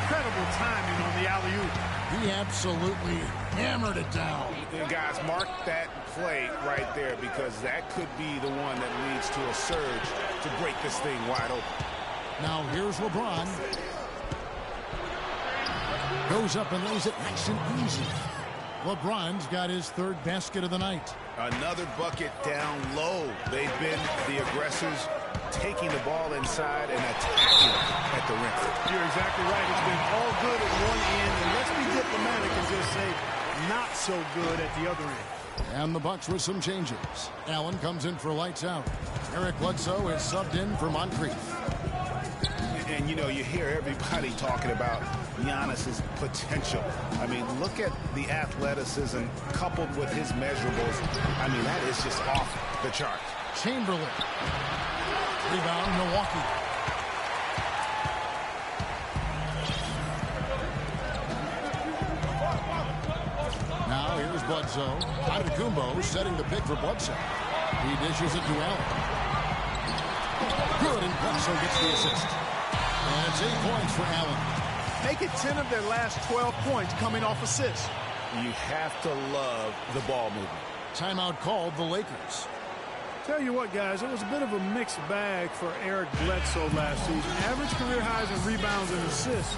Speaker 3: Incredible timing on the alley-oop.
Speaker 1: He absolutely hammered it down.
Speaker 2: And guys, mark that play right there, because that could be the one that leads to a surge to break this thing wide open.
Speaker 1: Now here's LeBron. Goes up and lays it nice and easy. LeBron's got his 3rd basket of the night.
Speaker 2: Another bucket down low. They've been the aggressors, taking the ball inside and attacking at the rim.
Speaker 3: You're exactly right. It's been all good at one end, and let's be diplomatic and just say not so good at the other end.
Speaker 1: And the Bucks with some changes. Allen comes in for lights out. Eric Bledsoe is subbed in for Moncrief.
Speaker 2: And, you know, you hear everybody talking about Giannis's potential. I mean, look at the athleticism coupled with his measurables. I mean, that is just off the chart.
Speaker 1: Chamberlain. Rebound, Milwaukee. Now here's Bledsoe. Antetokounmpo setting the pick for Bledsoe. He dishes it to Allen. Good, and Bledsoe gets the assist. And it's 8 points for Allen.
Speaker 3: Make it 10 of their last 12 points coming off assists.
Speaker 2: You have to love the ball movement.
Speaker 1: Timeout called the Lakers.
Speaker 3: Tell you what, guys, it was a bit of a mixed bag for Eric Bledsoe last season. Average career highs in rebounds and assists.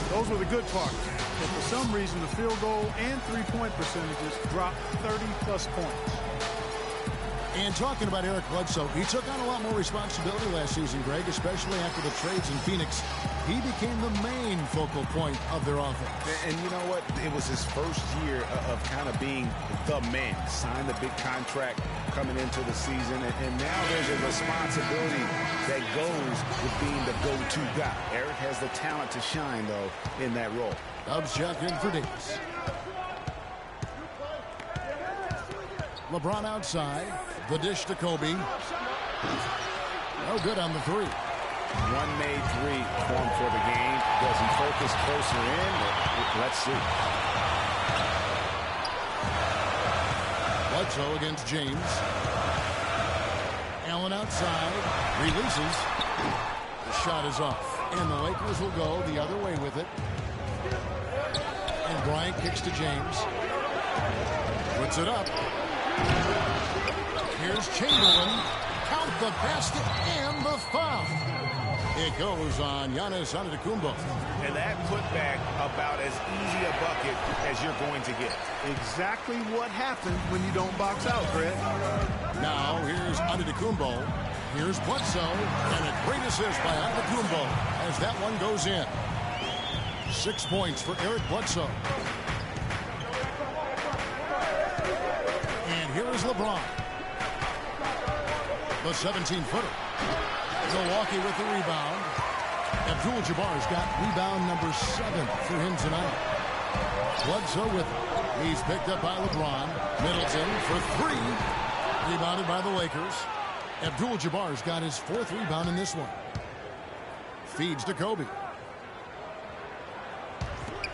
Speaker 3: Those were the good parts. But for some reason, the field goal and three-point percentages dropped 30-plus points.
Speaker 1: And talking about Eric Bledsoe, he took on a lot more responsibility last season, Greg, especially after the trades in Phoenix. He became the main focal point of their offense.
Speaker 2: And you know what? It was his first year of kind of being the man. Signed a big contract coming into the season, and now there's a responsibility that goes with being the go-to guy. Eric has the talent to shine, though, in that role.
Speaker 1: Dubs check in for Davis. LeBron outside. The dish to Kobe. No good on the three.
Speaker 2: One made three form for the game. Does he focus closer in? Let's see.
Speaker 1: Bledsoe against James. Allen outside. Releases. The shot is off. And the Lakers will go the other way with it. And Bryant kicks to James. Puts it up. Here's Chamberlain. Count the basket and the foul. It goes on Giannis Antetokounmpo.
Speaker 2: And that putback about as easy a bucket as you're going to get.
Speaker 3: Exactly what happens when you don't box out, Brett.
Speaker 1: Now here's Antetokounmpo. Here's Bledsoe. And a great assist by Antetokounmpo as that one goes in. 6 points for Eric Bledsoe. And here is LeBron. The 17-footer. Milwaukee with the rebound. Abdul-Jabbar's got rebound number 7 for him tonight. Bledsoe with it. He's picked up by LeBron. Middleton for 3. Rebounded by the Lakers. Abdul-Jabbar's got his 4th rebound in this one. Feeds to Kobe.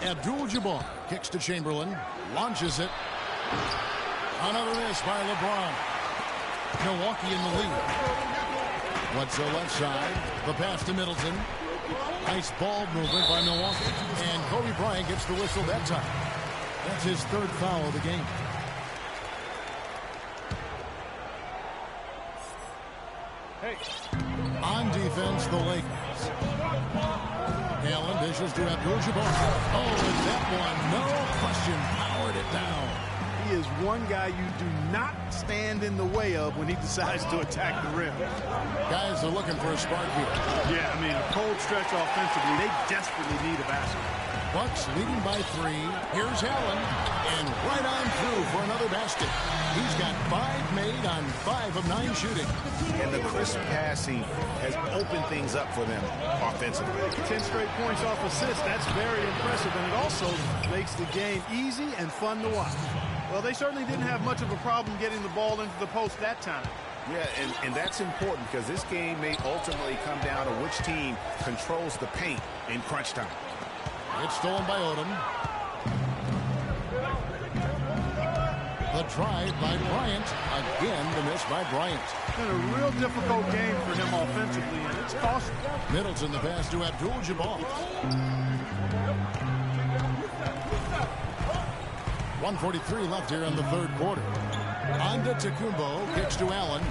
Speaker 1: Abdul-Jabbar kicks to Chamberlain. Launches it. Another miss by LeBron. Milwaukee in the lead. Bledsoe left side. The pass to Middleton. Nice ball movement by Milwaukee. And Kobe Bryant gets the whistle that time. That's his 3rd foul of the game.
Speaker 5: Hey.
Speaker 1: On defense, the Lakers. Allen dishes to Abdul-Jabbar. Oh, and that one, no question, powered it down.
Speaker 3: He is one guy you do not stand in the way of when he decides to attack the rim.
Speaker 1: Guys are looking for a spark here.
Speaker 3: Yeah, I mean, a cold stretch offensively. They desperately need a basket.
Speaker 1: Bucks leading by 3. Here's Allen. And right on through for another basket. He's got 5 made on 5 of 9 shooting.
Speaker 2: And the crisp passing has opened things up for them offensively.
Speaker 3: 10 straight points off assists. That's very impressive. And it also makes the game easy and fun to watch. Well, they certainly didn't have much of a problem getting the ball into the post that time.
Speaker 2: Yeah, and that's important because this game may ultimately come down to which team controls the paint in crunch time.
Speaker 1: It's stolen by Odom. The drive by Bryant. Again, the miss by Bryant.
Speaker 3: Been a real difficult game for him offensively, and it's costly.
Speaker 1: Middleton the pass to Abdul-Jabbar. 1:43 left here in the 3rd quarter. Antetokounmpo kicks to Allen.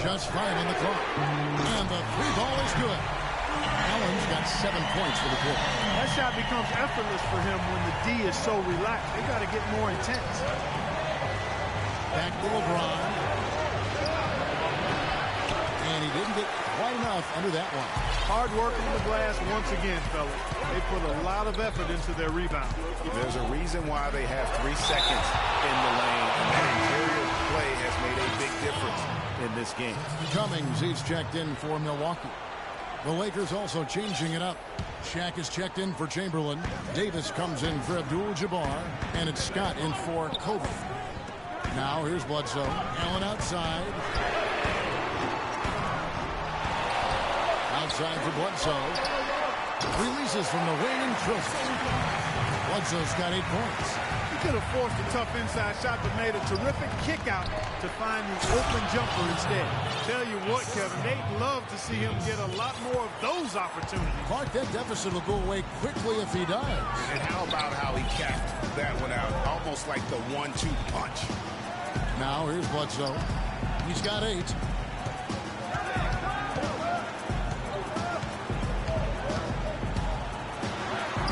Speaker 1: Just 5 on the clock. And the 3 ball is good. Allen's got 7 points for the quarter.
Speaker 3: That shot becomes effortless for him when the D is so relaxed. They got to get more intense.
Speaker 1: Back to LeBron. And he didn't get quite enough under that one.
Speaker 3: Hard work on the glass once again, fellas. They put a lot of effort into their rebound.
Speaker 2: There's a reason why they have 3 seconds in the lane, and that interior play has made a big difference in this game.
Speaker 1: Cummings, he's checked in for Milwaukee. The Lakers also changing it up. Shaq is checked in for Chamberlain. Davis comes in for Abdul-Jabbar. And it's Scott in for Kobe. Now here's Bledsoe. Allen outside. Outside for Bledsoe. Releases from the wing and drills it. Bledsoe's got 8 points.
Speaker 3: He could have forced a tough inside shot, but made a terrific kick out to find the open jumper instead. Tell you what, Kevin, they'd love to see him get a lot more of those opportunities.
Speaker 1: Clark, that deficit will go away quickly if he does.
Speaker 2: And how about how he capped that one out? Almost like the 1-2 punch.
Speaker 1: Now here's Bledsoe. He's got 8.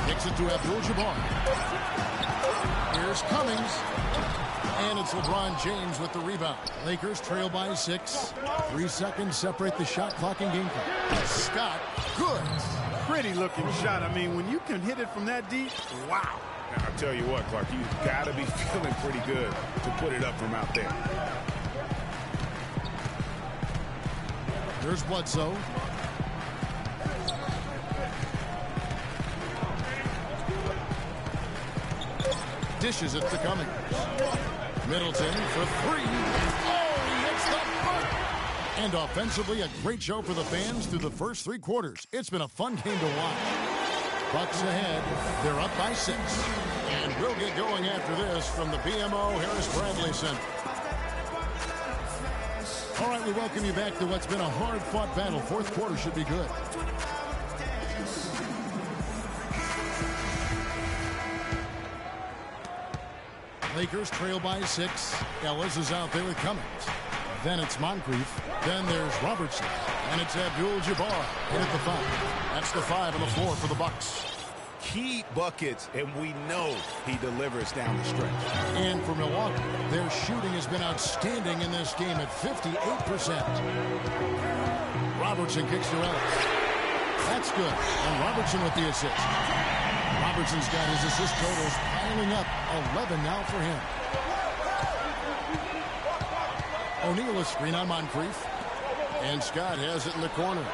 Speaker 1: Kicks it to Abdul-Jabbar. Here's Cummings. And it's LeBron James with the rebound. Lakers trail by 6. 3 seconds separate the shot clock and game clock. Scott, good.
Speaker 3: Pretty looking shot. I mean, when you can hit it from that deep, wow.
Speaker 2: Now, I'll tell you what, Clark, you got to be feeling pretty good to put it up from out there.
Speaker 1: Here's Bledsoe. Dishes it to Cummings. Middleton for three. Oh, he hits the mark. And offensively, a great show for the fans through the first 3 quarters. It's been a fun game to watch. Bucks ahead. They're up by 6. And we'll get going after this from the BMO Harris Bradley Center. All right, we welcome you back to what's been a hard-fought battle. Fourth quarter should be good. Lakers trail by 6. Ellis is out there with Cummings. Then it's Moncrief. Then there's Robertson. And it's Abdul-Jabbar in at the 5. That's the 5 and the 4 for the Bucks.
Speaker 2: Key buckets, and we know he delivers down the stretch.
Speaker 1: And for Milwaukee, their shooting has been outstanding in this game at 58%. Robertson kicks to Ellis. That's good. And Robertson with the assist. Robertson's got his assist totals piling up. 11 now for him. O'Neal a screen on Moncrief. And Scott has it in the corner.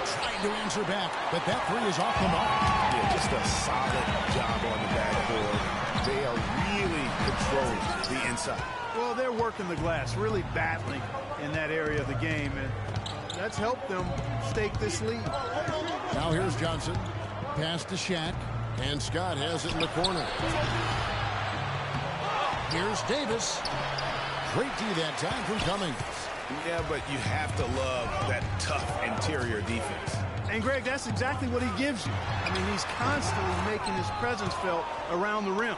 Speaker 1: Trying to answer back, but that 3 is off the mark.
Speaker 2: Yeah, just a solid job on the backboard. They are really controlling the inside.
Speaker 3: Well, they're working the glass, really battling in that area of the game, and that's helped them stake this lead.
Speaker 1: Now here's Johnson. Pass to Shaq. And Scott has it in the corner. Here's Davis. Great D that time from Cummings.
Speaker 2: Yeah, but you have to love that tough interior defense.
Speaker 3: And, Greg, that's exactly what he gives you. I mean, he's constantly making his presence felt around the rim.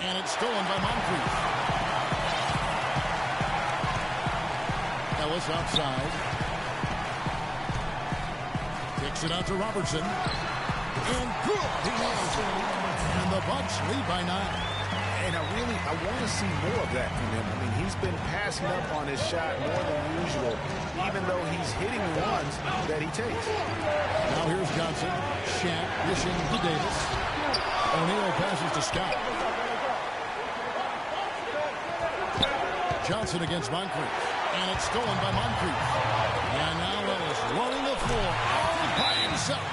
Speaker 1: And it's stolen by Moncrief. Ellis outside. Kicks it out to Robertson. And good. He nails it. And the Bucks lead by 9.
Speaker 2: And I want to see more of that from him. I mean, he's been passing up on his shot more than usual, even though he's hitting ones that he takes.
Speaker 1: Now here's Johnson. Shaq dishing to Davis. O'Neal passes to Scott. Johnson against Moncrief. And it's stolen by Moncrief. And now Ellis rolling the floor all by himself.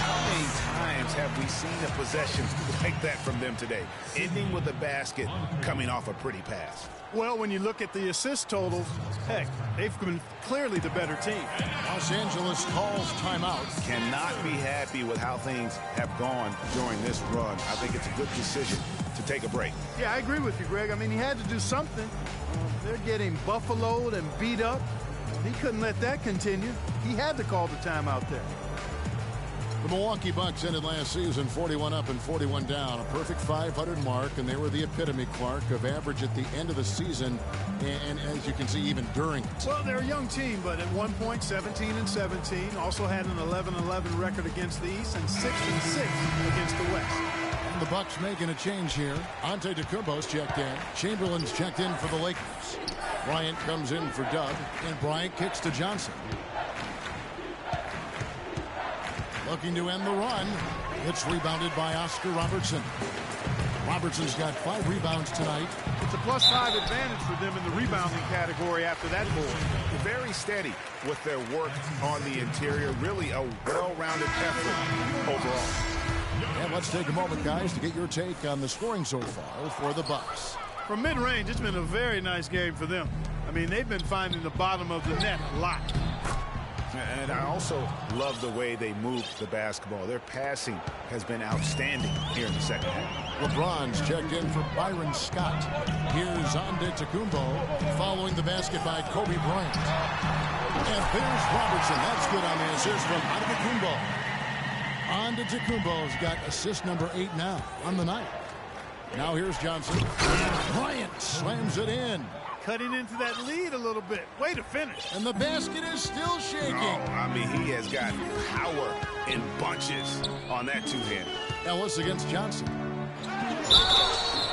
Speaker 2: How many times have we seen a possession like that from them today? Ending with a basket, coming off a pretty pass.
Speaker 3: Well, when you look at the assist totals, heck, they've been clearly the better team.
Speaker 1: Los Angeles calls timeout.
Speaker 2: Cannot be happy with how things have gone during this run. I think it's a good decision to take a break.
Speaker 3: Yeah, I agree with you, Greg. I mean, he had to do something. They're getting buffaloed and beat up. He couldn't let that continue. He had to call the timeout there.
Speaker 1: The Milwaukee Bucks ended last season 41 up and 41 down, a perfect 500 mark, and they were the epitome, Clark, of average at the end of the season, and as you can see, even during it.
Speaker 3: Well, they're a young team, but at one point, 17-17, also had an 11-11 record against the East and 6-6 against the West.
Speaker 1: And the Bucks making a change here. Antetokounmpo's checked in. Chamberlain's checked in for the Lakers. Bryant comes in for Doug, and Bryant kicks to Johnson. Looking to end the run. It's rebounded by Oscar Robertson. Robertson's got 5 rebounds tonight.
Speaker 3: It's a +5 advantage for them in the rebounding category after that board.
Speaker 2: Very steady with their work on the interior. Really a well-rounded effort overall.
Speaker 1: And let's take a moment, guys, to get your take on the scoring so far for the Bucks.
Speaker 3: From mid-range, it's been a very nice game for them. I mean, they've been finding the bottom of the net a lot.
Speaker 2: And I also love the way they move the basketball. Their passing has been outstanding here in the second half.
Speaker 1: LeBron's checked in for Byron Scott. Here's Antetokounmpo following the basket by Kobe Bryant. And there's Robertson. That's good on the assist from Antetokounmpo. Antetokounmpo's got assist number 8 now on the night. Now here's Johnson. Bryant slams it in.
Speaker 3: Cutting into that lead a little bit. Way to finish.
Speaker 1: And the basket is still shaking.
Speaker 2: Oh, I mean, he has got power in bunches on that two-hander.
Speaker 1: Ellis against Johnson.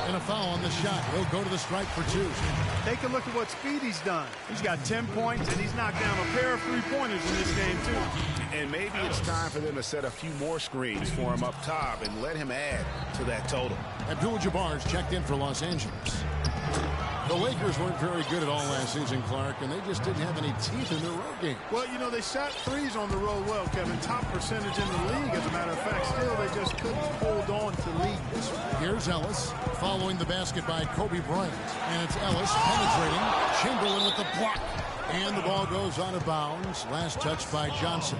Speaker 1: And a foul on the shot. He'll go to the strike for 2.
Speaker 3: Take a look at what Speedy's done. He's got 10 points, and he's knocked down a pair of three-pointers in this game, too.
Speaker 2: And maybe it's time for them to set a few more screens for him up top and let him add to that total.
Speaker 1: Abdul-Jabbar's checked in for Los Angeles. The Lakers weren't very good at all last season, Clark, and they just didn't have any teeth in their road game.
Speaker 3: Well, you know, they shot threes on the road well, Kevin. Top percentage in the league, as a matter of fact. Still, they just couldn't hold on to lead this one.
Speaker 1: Here's Here's Ellis following the basket by Kobe Bryant. And it's Ellis penetrating. Chamberlain with the block. And the ball goes out of bounds. Last touch by Johnson.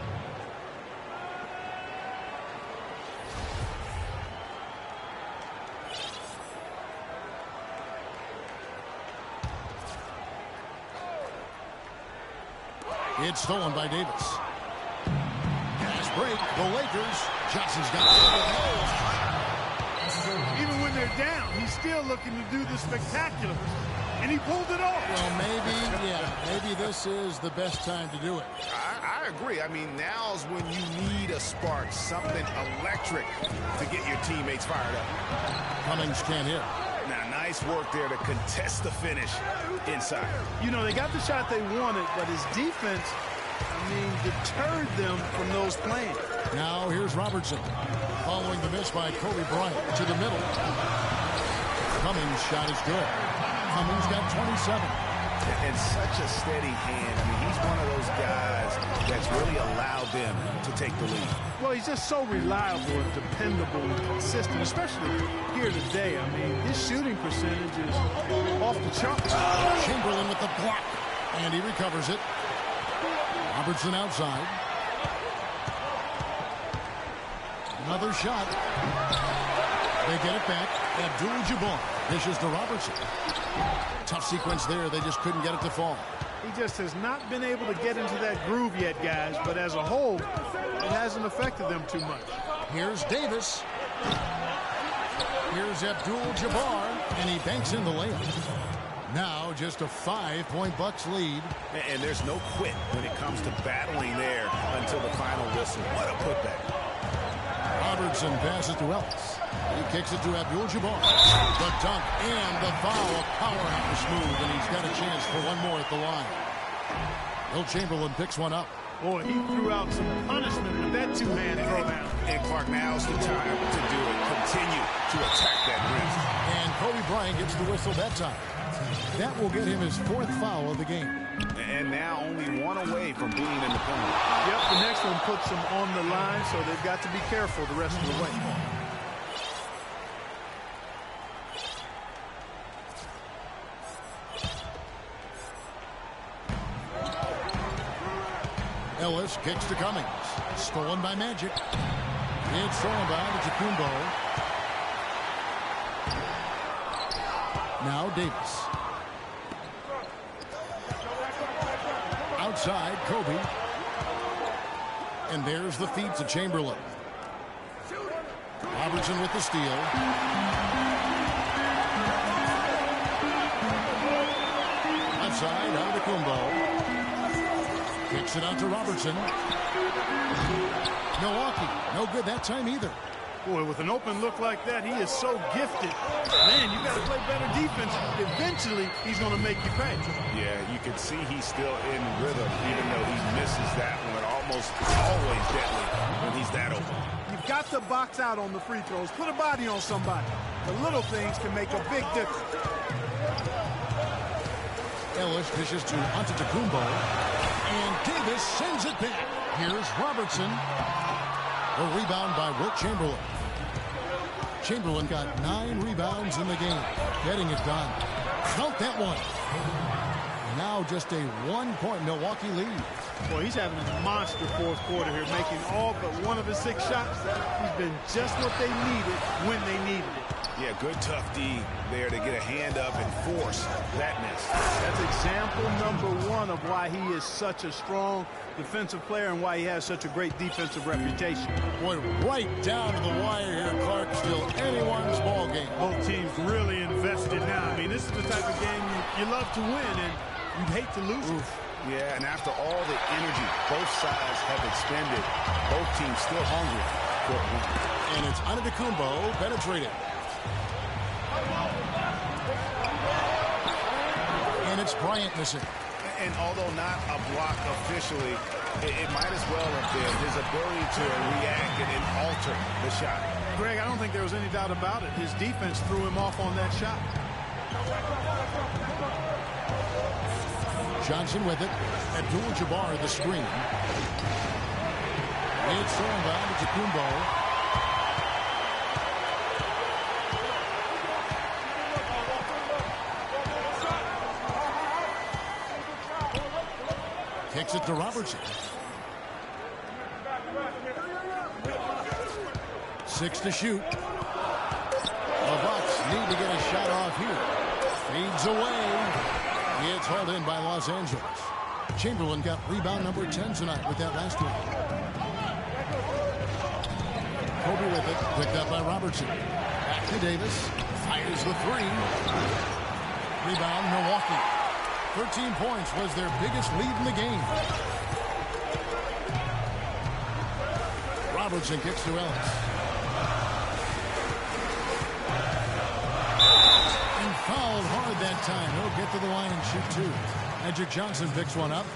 Speaker 1: It's stolen by Davis. Fast break. The Lakers. Johnson's got it.
Speaker 3: Even when they're down, he's still looking to do the spectacular. And he pulled it off.
Speaker 1: Well, maybe this is the best time to do it.
Speaker 2: I agree. I mean, now's when you need a spark, something electric to get your teammates fired up.
Speaker 1: Cummings can't hit.
Speaker 2: Now, nice work there to contest the finish inside.
Speaker 3: You know, they got the shot they wanted, but his defense, deterred them from those plans.
Speaker 1: Now here's Robertson. Following the miss by Kobe Bryant to the middle. Cummings' shot is good. Cummings got 27.
Speaker 2: And such a steady hand. I mean, he's one of those guys that's really allowed them to take the lead.
Speaker 3: Well, he's just so reliable and dependable and consistent, especially here today. I mean, his shooting percentage is off the charts.
Speaker 1: Chamberlain with the block. And he recovers it. Robertson outside. Another shot. They get it back. Abdul-Jabbar dishes to Robertson. Tough sequence there. They just couldn't get it to fall.
Speaker 3: He just has not been able to get into that groove yet, guys. But as a whole, it hasn't affected them too much.
Speaker 1: Here's Davis. Here's Abdul-Jabbar. And he banks in the layup. Now just a 5-point Bucks lead.
Speaker 2: And there's no quit when it comes to battling there until the final whistle. What a putback.
Speaker 1: Robertson passes to Ellis. He kicks it to Abdul-Jabbar. The dunk and the foul. Powerhouse move, and he's got a chance for one more at the line. Will Chamberlain picks one up.
Speaker 3: Boy, he threw out some punishment with that two-hand throwdown.
Speaker 2: And Clark, now's the time to do it. Continue to attack that rim.
Speaker 1: And Kobe Bryant gets the whistle that time. That will get him his 4th foul of the game.
Speaker 2: And now only one away from being in the penalty.
Speaker 3: Yep, the next one puts them on the line, so they've got to be careful the rest of the way.
Speaker 1: Ellis kicks to Cummings. Stolen by Magic. It's thrown by Antetokounmpo. Now Davis. Outside, Kobe. And there's the feed to Chamberlain. Robertson with the steal. Outside, Antetokounmpo. Kicks it out to Robertson. Milwaukee, no good that time either.
Speaker 3: Boy, with an open look like that, he is so gifted. Man, you got to play better defense. Eventually, he's going to make you pay.
Speaker 2: Yeah, you can see he's still in rhythm, even though he misses that one. Almost always deadly when he's that open.
Speaker 3: You've got to box out on the free throws. Put a body on somebody. The little things can make a big difference.
Speaker 1: Ellis dishes to Antetokounmpo. And Davis sends it back. Here's Robertson. A rebound by Wilt Chamberlain. Chamberlain got 9 rebounds in the game. Getting it done. Count that one. Now just a 1-point Milwaukee lead.
Speaker 3: Boy, he's having a monster 4th quarter here, making all but one of his 6 shots. He's been just what they needed when they needed it.
Speaker 2: Yeah, good tough D there to get a hand up and force that miss.
Speaker 3: That's example number 1 of why he is such a strong defensive player and why he has such a great defensive reputation.
Speaker 1: Boy, right down to the wire here, Clark. Still anyone's ball game.
Speaker 3: Both teams really invested now. I mean, this is the type of game you love to win, and you'd hate to lose it.
Speaker 2: Yeah, and after all the energy both sides have expended, both teams still hungry for a win.
Speaker 1: And it's Antetokounmpo penetrating. And it's Bryant missing.
Speaker 2: And although not a block officially, it might as well have been his ability to react and alter the shot.
Speaker 3: Greg, I don't think there was any doubt about it. His defense threw him off on that shot.
Speaker 1: Johnson with it. Abdul-Jabbar the screen. It's thrown by Antetokounmpo. Kicks it to Robertson. 6 to shoot. The Bucks need to get a shot off here. Feeds away. It's hauled in by Los Angeles. Chamberlain got rebound number 10 tonight with that last one. Kobe with it. Picked up by Robertson. Back to Davis. Fires the 3. Rebound Milwaukee. 13 points was their biggest lead in the game. Robertson kicks to Ellis. And fouled hard that time. He'll get to the line and shoot 2. Magic Johnson picks one up.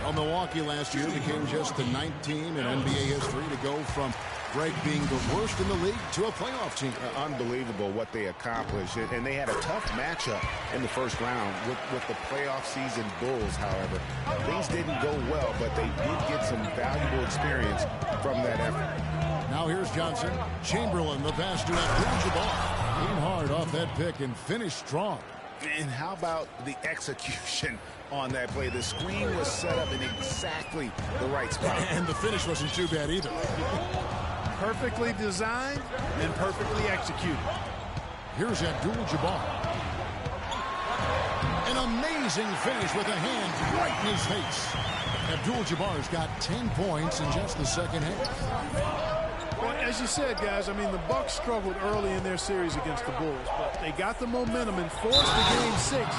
Speaker 1: Well, Milwaukee last year became just the 9th team in NBA history to go from Greg being the worst in the league to a playoff team.
Speaker 2: Unbelievable what they accomplished. And they had a tough matchup in the first round with the playoff season Bulls, however. Things didn't go well, but they did get some valuable experience from that effort.
Speaker 1: Now here's Johnson. Chamberlain, the pass to Abdul-Jabbar. Came hard off that pick and finished strong.
Speaker 2: And how about the execution on that play? The screen was set up in exactly the right spot.
Speaker 1: And the finish wasn't too bad either.
Speaker 3: Perfectly designed and perfectly executed.
Speaker 1: Here's Abdul-Jabbar. An amazing finish with a hand right in his face. Abdul-Jabbar's got 10 points in just the second half.
Speaker 3: Well, as you said, guys, I mean, the Bucks struggled early in their series against the Bulls, but they got the momentum and forced the game 6,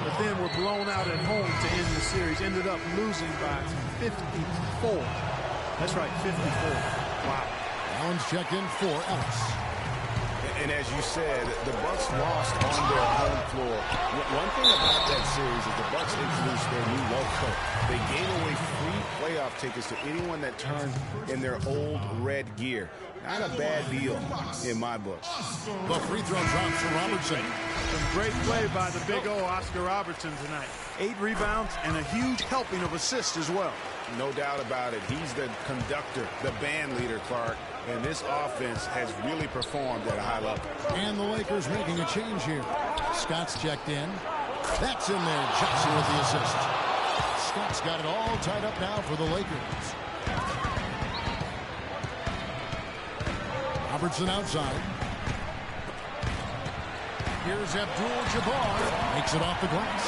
Speaker 3: but then were blown out at home to end the series. Ended up losing by 54. That's right, 54. Wow.
Speaker 1: Allen's checked in for Ellis.
Speaker 2: And as you said, the Bucks lost on their home floor. One thing about that series is the Bucks introduced their new logo. They gave away free playoff tickets to anyone that turned in their old red gear. Not a bad deal in my book.
Speaker 1: The free throw drops for Robertson.
Speaker 3: Some great play by the big O Oscar Robertson tonight. 8 rebounds and a huge helping of assists as well.
Speaker 2: No doubt about it. He's the conductor, the band leader, Clark. And this offense has really performed at a high level.
Speaker 1: And the Lakers making a change here. Scott's checked in. That's in there. Johnson with the assist. Scott's got it all tied up now for the Lakers. Robertson outside. Here's Abdul-Jabbar. Makes it off the glass.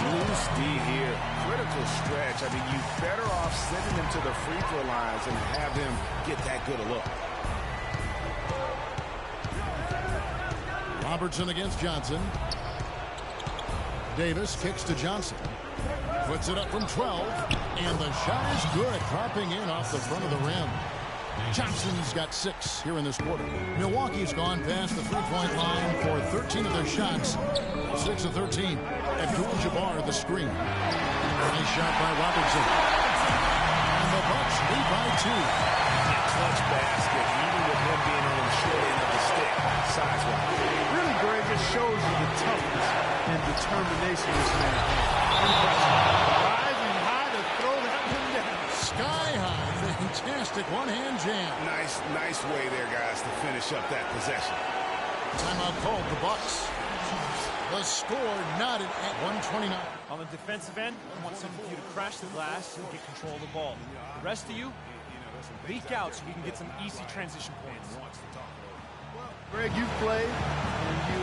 Speaker 2: Loose D here. Critical stretch. I mean, you better off sending him to the free throw lines and have him get that good a look.
Speaker 1: Robertson against Johnson. Davis kicks to Johnson. Puts it up from 12. And the shot is good. Dropping in off the front of the rim. Johnson's got 6 here in this quarter. Milwaukee's gone past the three-point line for 13 of their shots. 6 of 13. Abdul-Jabbar the screen. Nice shot by Robertson. And the Bucks lead by 2.
Speaker 2: Clutch basket, even with him being on the short end of the stick, size-wise.
Speaker 3: Really, Greg, just shows you the toughness and determination this man has. Impressive. Rising high to throw that one down.
Speaker 1: Sky high. Fantastic one-hand jam.
Speaker 2: Nice way there, guys, to finish up that possession.
Speaker 1: Timeout called the Bucks. The score knotted at 129.
Speaker 5: On the defensive end, I want some of you to crash the glass and get control of the ball. The rest of you, leak out so we can get some easy transition points.
Speaker 3: Greg, you've played and you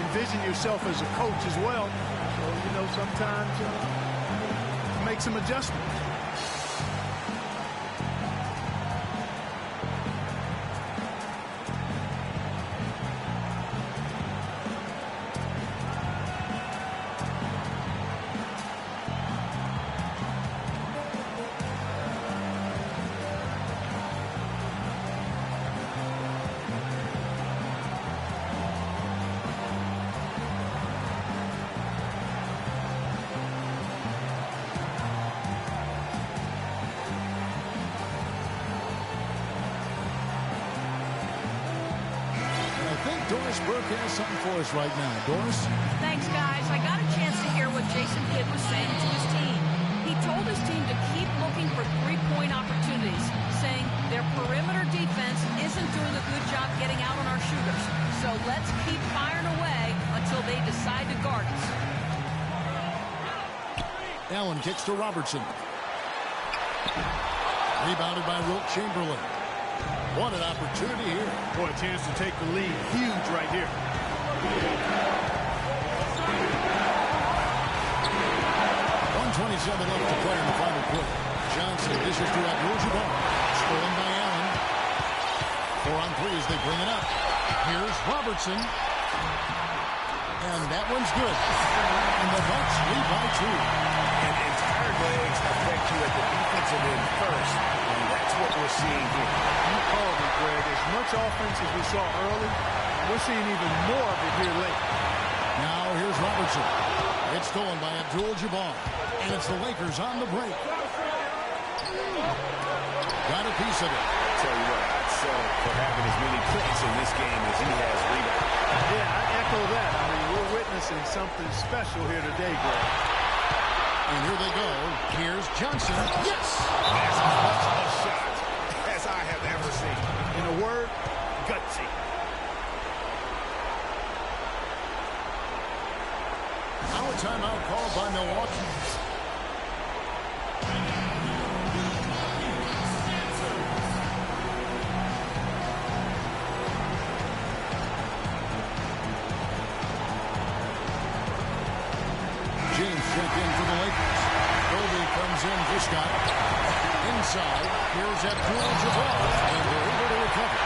Speaker 3: envision yourself as a coach as well. So, you know, sometimes make some adjustments.
Speaker 1: Has something for us right now. Doris?
Speaker 4: Thanks, guys. I got a chance to hear what Jason Kidd was saying to his team. He told his team to keep looking for three-point opportunities, saying their perimeter defense isn't doing a good job getting out on our shooters. So let's keep firing away until they decide to guard us.
Speaker 1: Allen kicks to Robertson. Rebounded by Wilt Chamberlain. What an opportunity here.
Speaker 3: Boy, a chance to take the lead. Huge right here.
Speaker 1: 1:27 left to play in the final quarter. Johnson dishes to Abdul-Jabbar. Stolen by Allen. 4 on 3 as they bring it up. Here's Robertson. And that one's good. And the Bucks lead by 2.
Speaker 2: And tired legs affect you at the defensive end first. And that's what we're seeing here.
Speaker 3: You called it, Greg. As much offense as we saw early, we're seeing even more of it here late.
Speaker 1: Now here's Robertson. It's stolen by Abdul-Jabbar. And it's the Lakers on the break. Got a piece of it.
Speaker 2: Tell you what, I'd settle for having as many points in this game as he has rebounds.
Speaker 3: Yeah, I echo that. I mean, we're witnessing something special here today, Greg.
Speaker 1: And here they go. Here's Johnson. Yes!
Speaker 2: As much a shot as I have ever seen.
Speaker 3: In a word, gutsy.
Speaker 1: Now a timeout called by Milwaukee. James checked in for the Lakers. Kobe comes in for Scott. Inside, here's Abdul-Jabbar, and they're able to recover.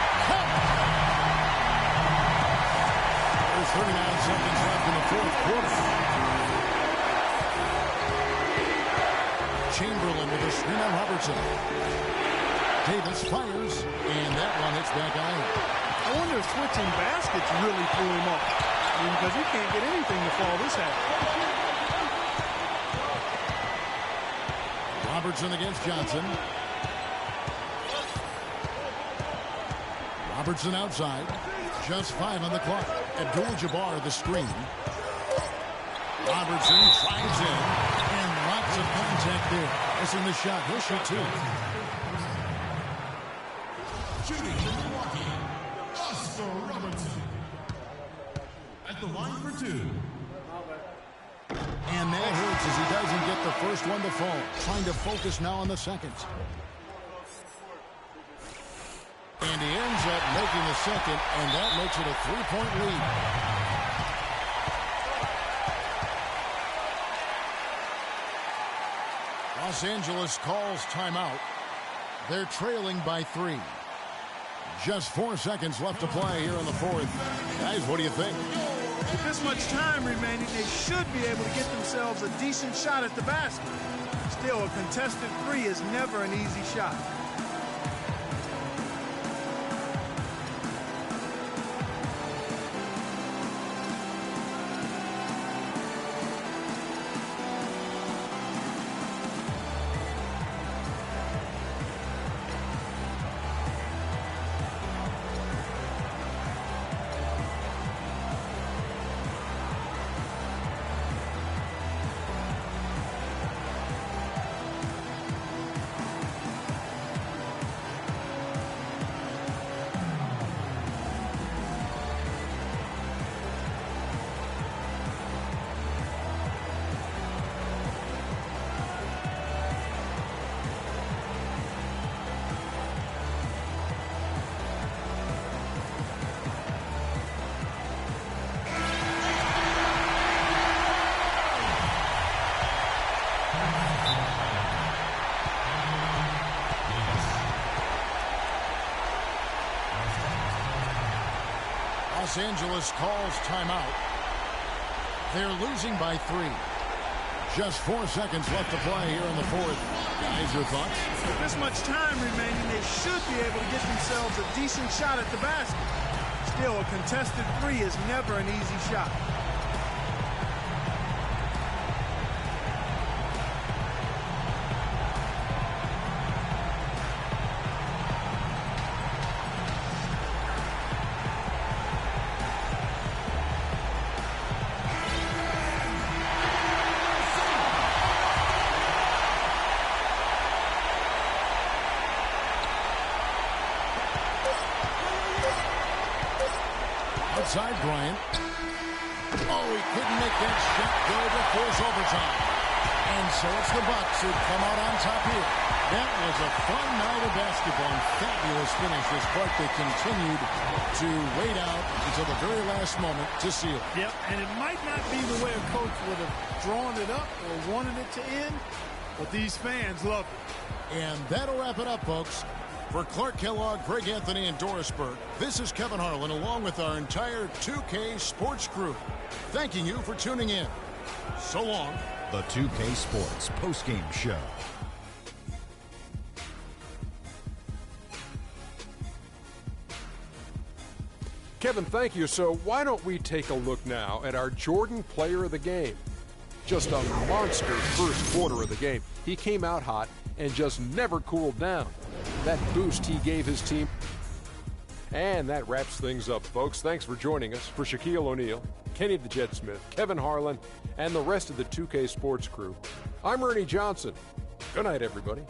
Speaker 1: There's 39 seconds left in the fourth quarter. Chamberlain with a screen on Robertson. Davis fires, and that one hits back on.
Speaker 3: I wonder if switching baskets really threw him off. I mean, because he can't get anything to fall this half.
Speaker 1: Robertson against Johnson. Robertson outside. Just 5 on the clock. Abdul-Jabbar the screen. Robertson drives in. And lots of contact there. Missing the shot. He'll shoot 2.
Speaker 6: Shooting for Milwaukee, Oscar Robertson. At the line for 2.
Speaker 1: And that hurts as he doesn't get the first one to fall. Trying to focus now on the second. And he ends up making the second, and that makes it a 3-point lead. Los Angeles calls timeout. They're trailing by 3. Just 4 seconds left to play here in the fourth. Guys, what do you think?
Speaker 3: With this much time remaining, they should be able to get themselves a decent shot at the basket. Still, a contested 3 is never an easy shot.
Speaker 1: Los Angeles calls timeout. They're losing by 3. Just 4 seconds left to play here in the fourth. Guys, your thoughts?
Speaker 3: With this much time remaining, they should be able to get themselves a decent shot at the basket. Still, a contested 3 is never an easy shot.
Speaker 1: Outside Bryant. Oh, he couldn't make that shot go to force overtime. And so it's the Bucks who come out on top here. That was a fun night of basketball and fabulous finish as Barkley continued to wait out until the very last moment to seal it.
Speaker 3: Yep, and it might not be the way a coach would have drawn it up or wanted it to end, but these fans love it.
Speaker 1: And that'll wrap it up, folks. For Clark Kellogg, Greg Anthony, and Doris Burke, this is Kevin Harlan along with our entire 2K Sports crew, thanking you for tuning in. So long.
Speaker 8: The 2K Sports postgame show.
Speaker 7: Kevin, thank you. So why don't we take a look now at our Jordan player of the game? Just a monster first quarter of the game. He came out hot and just never cooled down. That boost he gave his team. And that wraps things up, folks. Thanks for joining us. For Shaquille O'Neal, Kenny the Jet Smith, Kevin Harlan, and the rest of the 2K Sports crew, I'm Ernie Johnson. Good night, everybody.